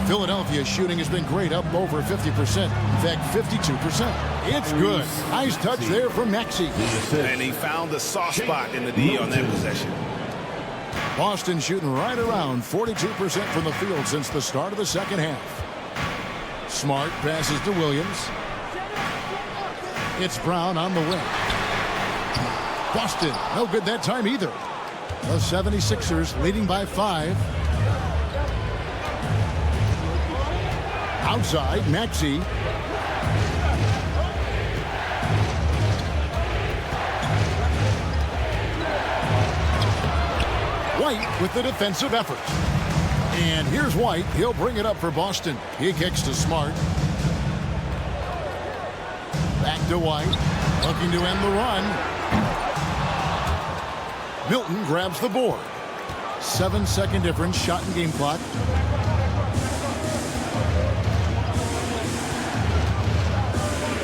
Philadelphia's shooting has been great, up over 50%. In fact, 52%. It's good. Nice touch there from Maxey. And he found the soft spot in the D on that possession. Boston shooting right around 42% from the field since the start of the second half. Smart passes to Williams. It's Brown on the wing. Boston, no good that time either. The 76ers leading by 5. Outside, Maxey. White with the defensive effort. And here's White. He'll bring it up for Boston. He kicks to Smart. Back to White. Looking to end the run. Milton grabs the board. 7-second difference. Shot and game clock.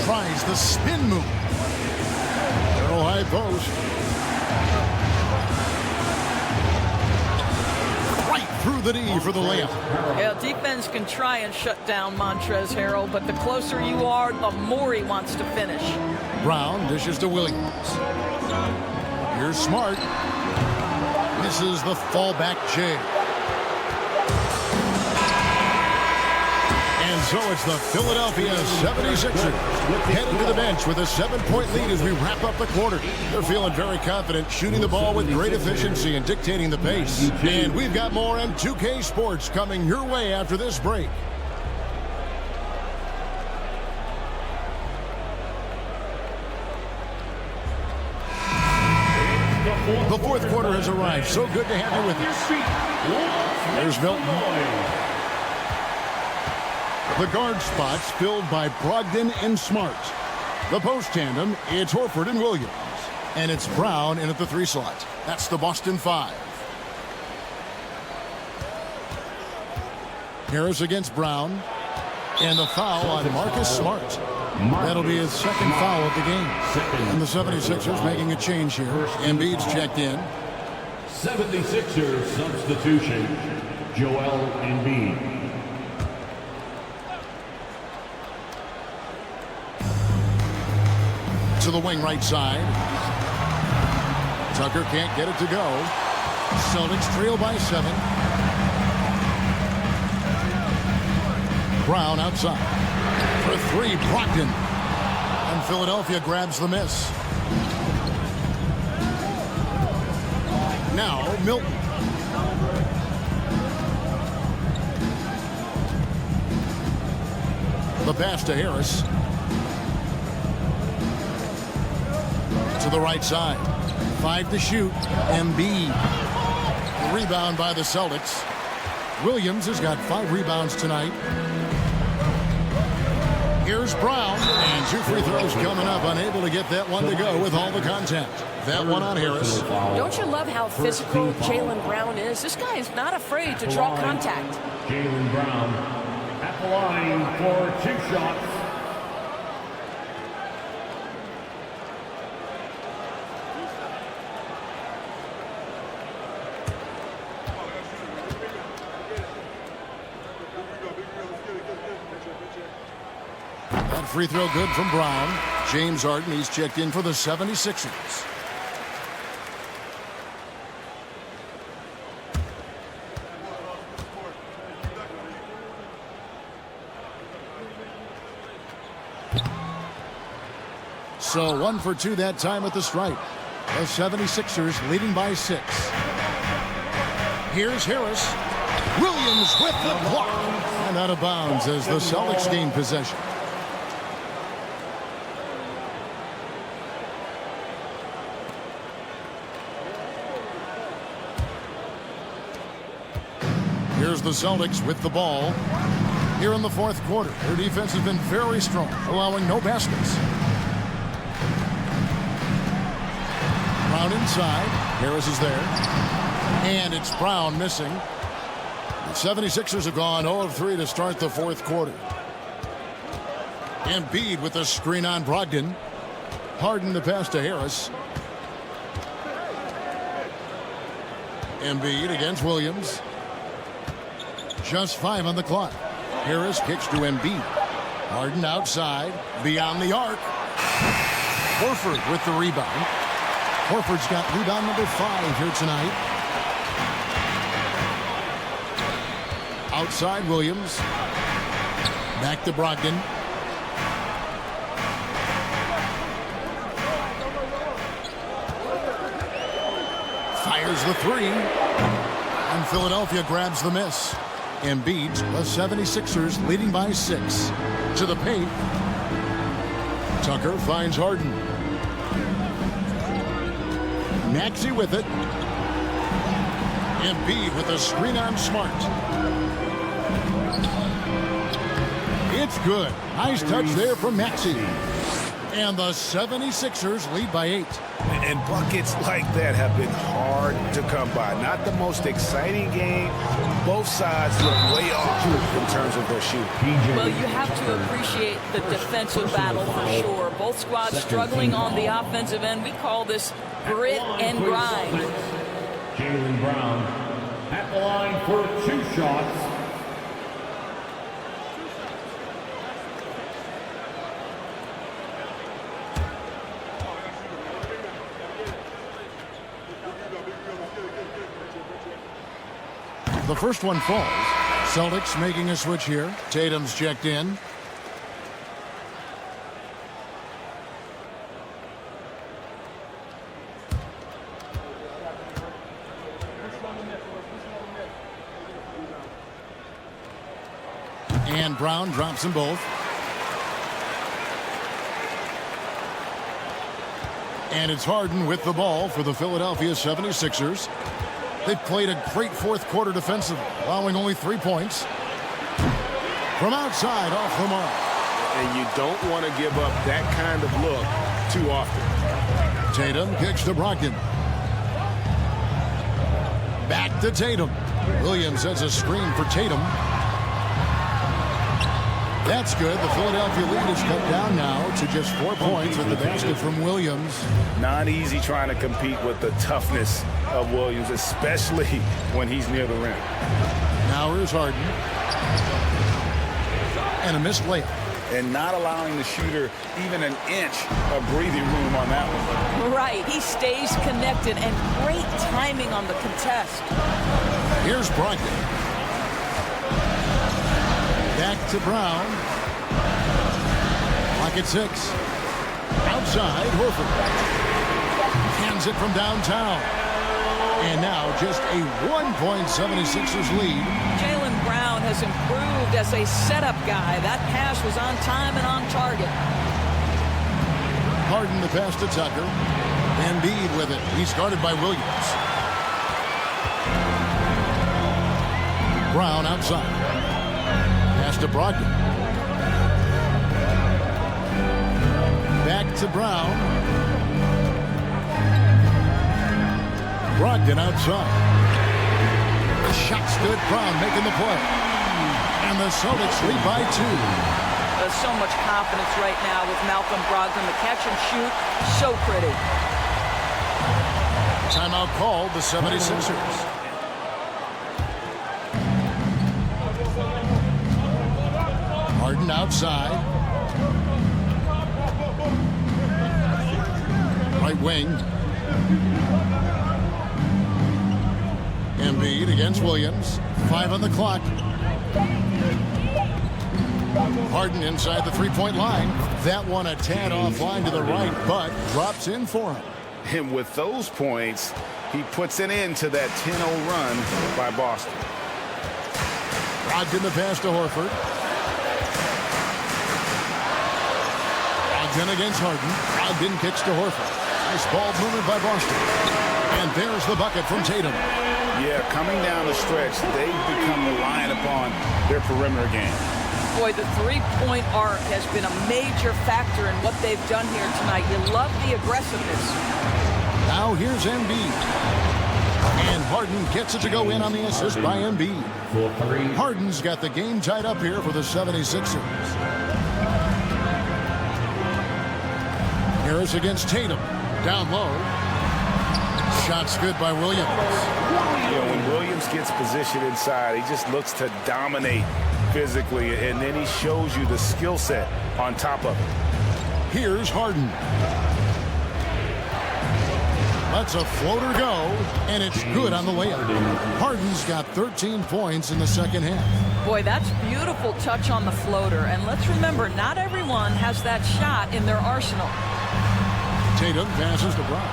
Tries the spin move. Narrow high post. Right through the D for the layup. Yeah, defense can try and shut down Montrezl Harrell, but the closer you are, the more he wants to finish. Brown dishes to Williams. Here's Smart. Misses the fallback J. And so it's the Philadelphia 76ers heading to the bench with a 7-point lead as we wrap up the quarter. They're feeling very confident, shooting the ball with great efficiency and dictating the pace. And we've got more on 2K Sports coming your way after this break. The fourth quarter has arrived. So good to have you with us. There's Milton. The guard spots filled by Brogdon and Smart. The post tandem, it's Horford and Williams. And it's Brown in at the 3 slot. That's the Boston 5. Harris against Brown. And the foul on Marcus Smart. That'll be his second foul of the game. And the 76ers making a change here. Embiid's checked in. 76ers substitution, Joel Embiid. To the wing right side. Tucker can't get it to go. Celtics trail by 7. Brown outside. For 3, Brogdon. And Philadelphia grabs the miss. Now, Milton. The pass to Harris. To the right side. 5 to shoot. Embiid. The rebound by the Celtics. Williams has got 5 rebounds tonight. Here's Brown. And 2 free throws coming up. Unable to get that one to go with all the contact. That one on Harris. Don't you love how physical Jaylen Brown is? This guy is not afraid to draw contact. Jaylen Brown at the line for 2 shots. That free throw good from Brown. James Harden, he's checked in for the 76ers. So 1 for 2 that time at the stripe. The 76ers leading by 6. Here's Harris. Williams with the block. And out of bounds as the Celtics gain possession. Here's the Celtics with the ball. Here in the fourth quarter, their defense has been very strong, allowing no baskets. Brown inside. Harris is there. And it's Brown missing. The 76ers have gone 0 of 3 to start the fourth quarter. Embiid with the screen on Brogdon. Harden the pass to Harris. Embiid against Williams. Just 5 on the clock. Harris kicks to Embiid. Harden outside, beyond the arc. Horford with the rebound. Horford's got rebound number 5 here tonight. Outside Williams. Back to Brogdon. Fires the 3. And Philadelphia grabs the miss. Embiid's the 76ers leading by 6. To the paint. Tucker finds Harden. Maxey with it. Embiid with a screen on Smart. It's good. Nice touch there from Maxey. And the 76ers lead by 8. And buckets like that have been hard to come by. Not the most exciting game. Both sides look way off in terms of their shooting. Well, you have to appreciate the defensive battle for sure. Both squads struggling on the offensive end. We call this grit and grind. Jaylen Brown at the line for 2 shots. The first one falls. Celtics making a switch here. Tatum's checked in. And Brown drops them both. And it's Harden with the ball for the Philadelphia 76ers. They've played a great fourth quarter defensively, allowing only 3 points. From outside, off the mark. And you don't want to give up that kind of look too often. Tatum kicks to Brogdon. Back to Tatum. Williams has a screen for Tatum. That's good. The Philadelphia lead is cut down now to just 4 points with the basket from Williams. Not easy trying to compete with the toughness of Williams, especially when he's near the rim. Now here's Harden. And a missed layup. And not allowing the shooter even an inch of breathing room on that one. Right. He stays connected, and great timing on the contest. Here's Brogdon. Back to Brown. Clock at 6. Outside, Horford. Hands it from downtown. And now just a 1-point 76ers lead. Jaylen Brown has improved as a setup guy. That pass was on time and on target. Harden the pass to Tucker. Embiid with it. He's guarded by Williams. Brown outside. Pass to Brogdon. Back to Brown. Brogdon outside. The shot stood. Brown making the play. And the Celtics lead by 2. There's so much confidence right now with Malcolm Brogdon. The catch and shoot, so pretty. Timeout called the 76ers. Harden outside. Right wing. Embiid against Williams. 5 on the clock. Harden inside the 3-point line. That one a tad offline to the right, but drops in for him. And with those points, he puts an end to that 10-0 run by Boston. Brogdon the pass to Horford. Brogdon against Harden. Brogdon kicks to Horford. Nice ball movement by Boston. And there's the bucket from Tatum. Yeah, coming down the stretch, they've become reliant upon their perimeter game. Boy, the three-point arc has been a major factor in what they've done here tonight. You love the aggressiveness. Now here's Embiid. And Harden gets it to go in on the assist by Embiid. Harden's got the game tied up here for the 76ers. Harris against Tatum. Down low. Shot's good by Williams. You know, when Williams gets positioned inside, he just looks to dominate physically, and then he shows you the skill set on top of it. Here's Harden. Lets a floater go, and it's good on the layup. Harden's got 13 points in the second half. Boy, that's beautiful touch on the floater. And let's remember, not everyone has that shot in their arsenal. Tatum passes to Brown.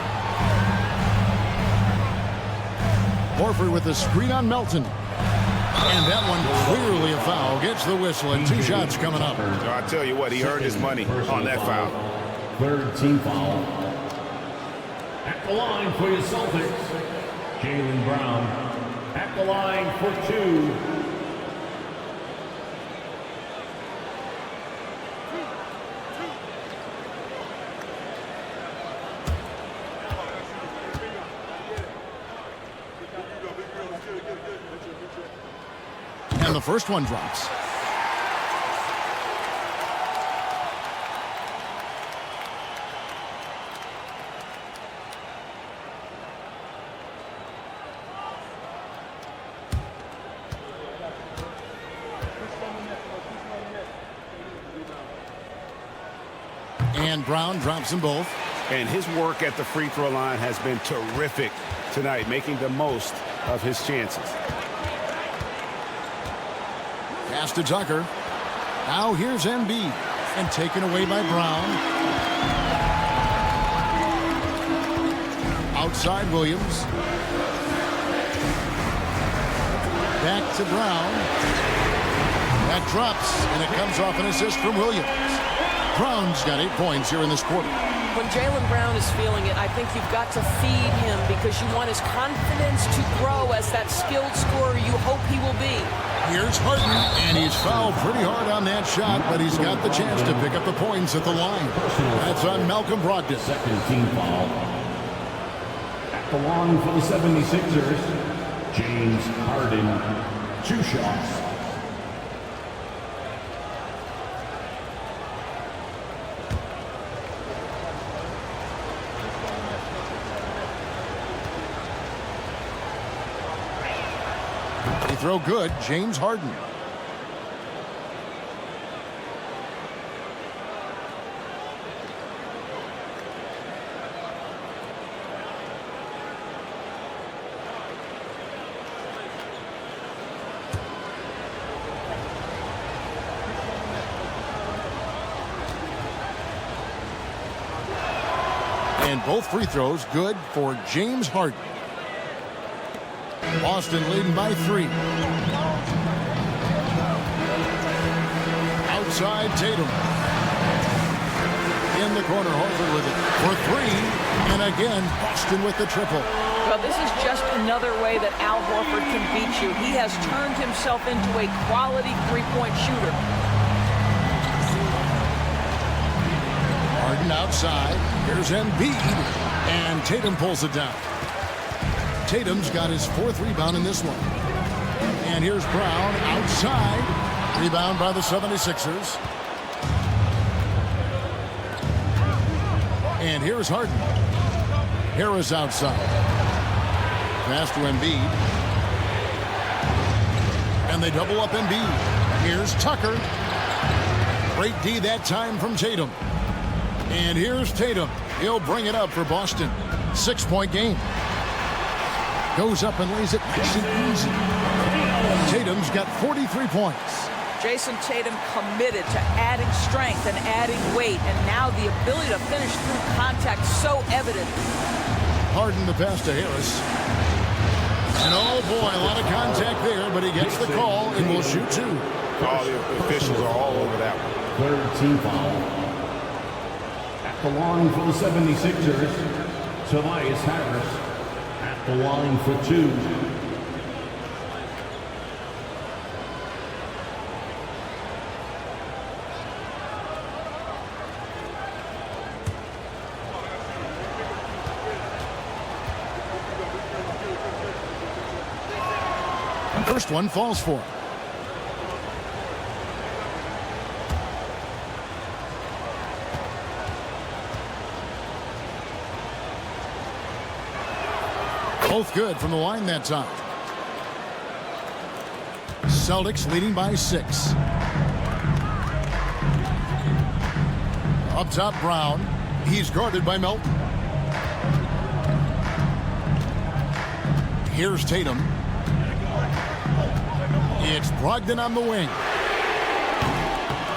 Horford with the screen on Melton. And that one clearly a foul. Gets the whistle, and 2 shots coming up. I tell you what, he earned his money on that foul. Third team foul. At the line for your Celtics, Jaylen Brown. At the line for 2. And the first one drops. And Brown drops them both. And his work at the free throw line has been terrific tonight, making the most of his chances. Pass to Tucker. Now here's Embiid. And taken away by Brown. Outside Williams. Back to Brown. That drops, and it comes off an assist from Williams. Brown's got 8 points here in this quarter. When Jaylen Brown is feeling it, I think you've got to feed him because you want his confidence to grow as that skilled scorer you hope he will be. Here's Harden, and he's fouled pretty hard on that shot, but he's got the chance to pick up the points at the line. That's on Malcolm Brogdon. Second team foul. At the line for the 76ers, James Harden. 2 shots. Throw good, James Harden. And both free throws good for James Harden. Boston leading by 3. Outside Tatum. In the corner, Horford with it for 3. And again, Boston with the triple. Well, this is just another way that Al Horford can beat you. He has turned himself into a quality three-point shooter. Harden outside. Here's Embiid. And Tatum pulls it down. Tatum's got his 4th rebound in this one. And here's Brown outside. Rebound by the 76ers. And here's Harden. Harris outside. Pass to Embiid. And they double up Embiid. Here's Tucker. Great D that time from Tatum. And here's Tatum. He'll bring it up for Boston. 6-point game. Goes up and lays it nice and easy. Tatum's got 43 points. Jason Tatum committed to adding strength and adding weight, and now the ability to finish through contact so evident. Harden the pass to Harris. And oh boy, a lot of contact there, but he gets the call and will shoot 2. All the officials are all over that one. Third team foul. At the line for the 76ers, Tobias Harris. At the line for 2. first one falls for him. Both good from the line that time. Celtics leading by 6. Up top, Brown. He's guarded by Melton. Here's Tatum. It's Brogdon on the wing.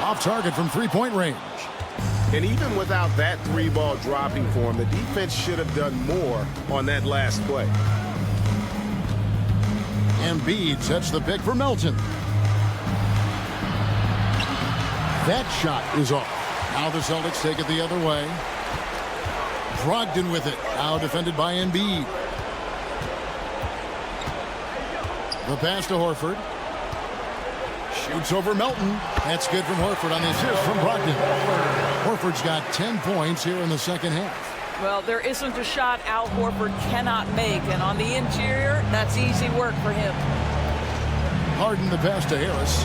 Off target from three-point range. And even without that 3-ball dropping for him, the defense should have done more on that last play. Embiid sets the pick for Melton. That shot is off. Now the Celtics take it the other way. Brogdon with it. Now defended by Embiid. The pass to Horford. Shoots over Melton. That's good from Horford on the assist from Brogdon. Horford's got 10 points here in the second half. Well, there isn't a shot Al Horford cannot make, and on the interior, that's easy work for him. Harden the pass to Harris.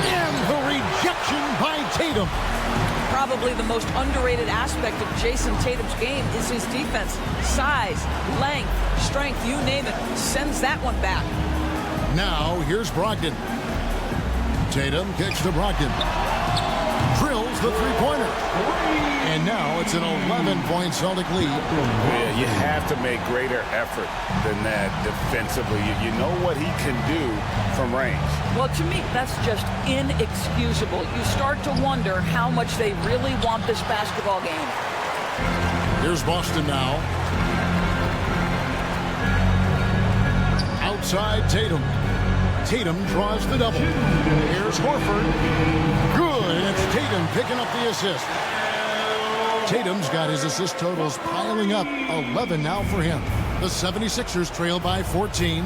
And the rejection by Tatum. Probably the most underrated aspect of Jason Tatum's game is his defense. Size, length, strength, you name it, sends that one back. Now here's Brogdon. Tatum kicks to Brogdon. Drills the three-pointer. And now it's an 11-point Celtic lead. Yeah, you have to make greater effort than that defensively. You know what he can do from range. Well, to me, that's just inexcusable. You start to wonder how much they really want this basketball game. Here's Boston now. Outside Tatum. Tatum draws the double. Here's Horford. Good, and it's Tatum picking up the assist. Tatum's got his assist totals piling up. 11 now for him. The 76ers trail by 14.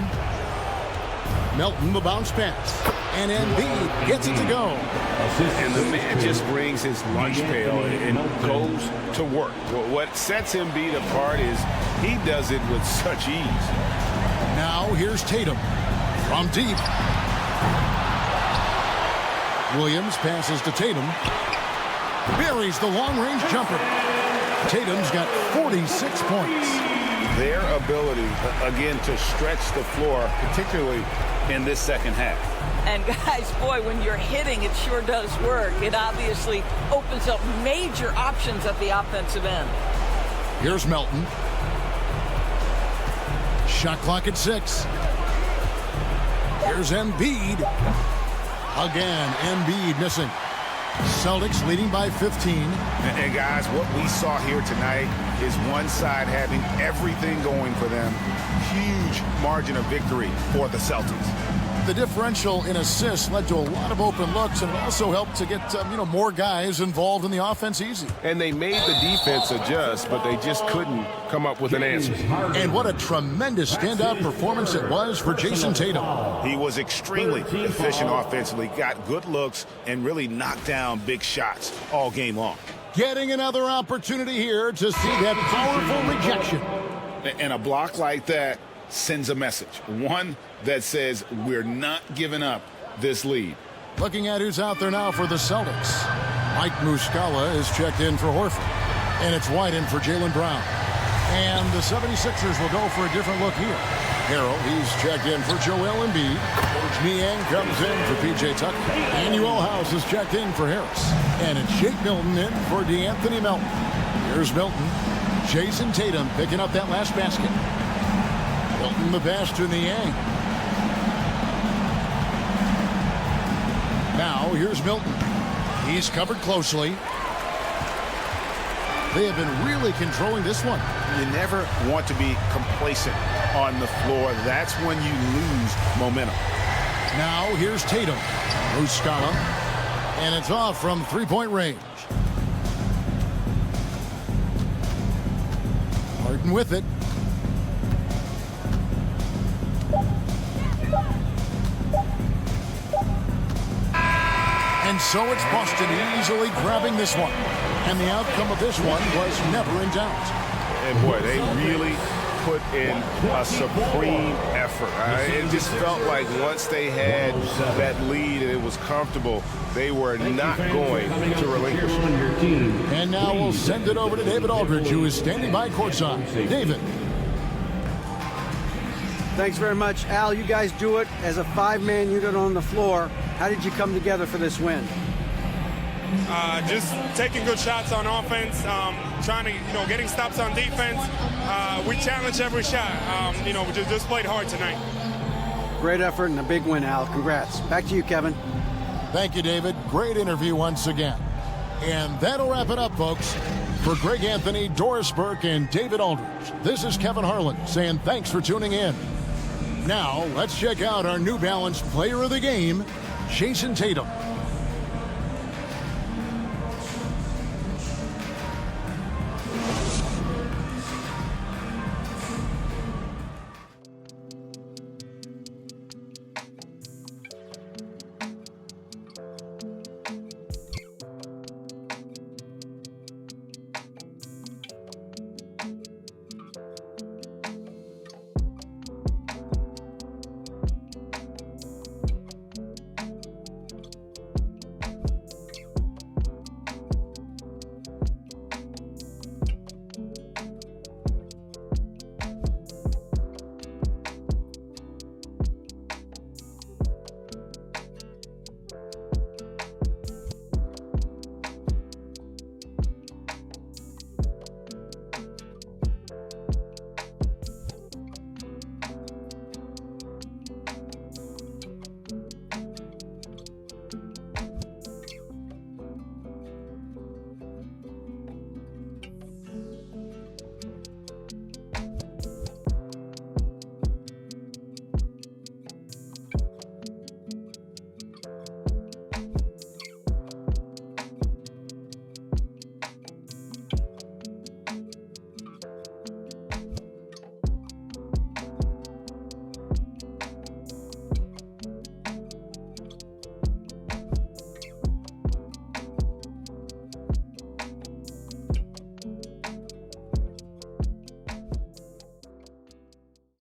Melton the bounce pass. And Embiid gets it to go. And the man just brings his lunch pail and goes to work. What sets Embiid apart is he does it with such ease. Now here's Tatum. From deep. Williams passes to Tatum. Buries the long-range jumper. Tatum's got 46 points. Their ability, again, to stretch the floor, particularly in this second half. And guys, boy, when you're hitting, it sure does work. It obviously opens up major options at the offensive end. Here's Melton. Shot clock at 6. Here's Embiid. Again, Embiid missing. Celtics leading by 15. And guys, what we saw here tonight is one side having everything going for them. Huge margin of victory for the Celtics. The differential in assists led to a lot of open looks, and it also helped to get more guys involved in the offense easy. And they made the defense adjust, but they just couldn't come up with an answer. And what a tremendous standout performance it was for Jason Tatum. He was extremely efficient offensively, got good looks, and really knocked down big shots all game long. Getting another opportunity here to see that powerful rejection. And a block like that sends a message. One that says we're not giving up this lead. Looking at who's out there now for the Celtics. Mike Muscala is checked in for Horford. And it's White in for Jaylen Brown. And the 76ers will go for a different look here. Harrell, he's checked in for Joel Embiid. Coach Niang comes in for P.J. Tucker. Manuel House is checked in for Harris. And it's Shake Milton in for DeAnthony Melton. Here's Milton. Jason Tatum picking up that last basket. Milton the pass to Niang. Now here's Milton. He's covered closely. They have been really controlling this one. You never want to be complacent on the floor. That's when you lose momentum. Now here's Tatum. Muscala. And it's off from three-point range. Harden with it. And so it's Boston easily grabbing this one. And the outcome of this one was never in doubt. And boy, they really put in a supreme effort. It just felt like once they had that lead and it was comfortable, they were not going to relinquish it. And now we'll send it over to David Aldridge, who is standing by courtside. David. Thanks very much, Al. You guys do it as a five-man unit on the floor. How did you come together for this win? Just taking good shots on offense, trying to, getting stops on defense. We challenge every shot. We just played hard tonight. Great effort and a big win, Al. Congrats. Back to you, Kevin. Thank you, David. Great interview once again. And that'll wrap it up, folks. For Greg Anthony, Doris Burke, and David Aldridge, this is Kevin Harlan saying thanks for tuning in. Now, let's check out our New Balance player of the game, Jason Tatum.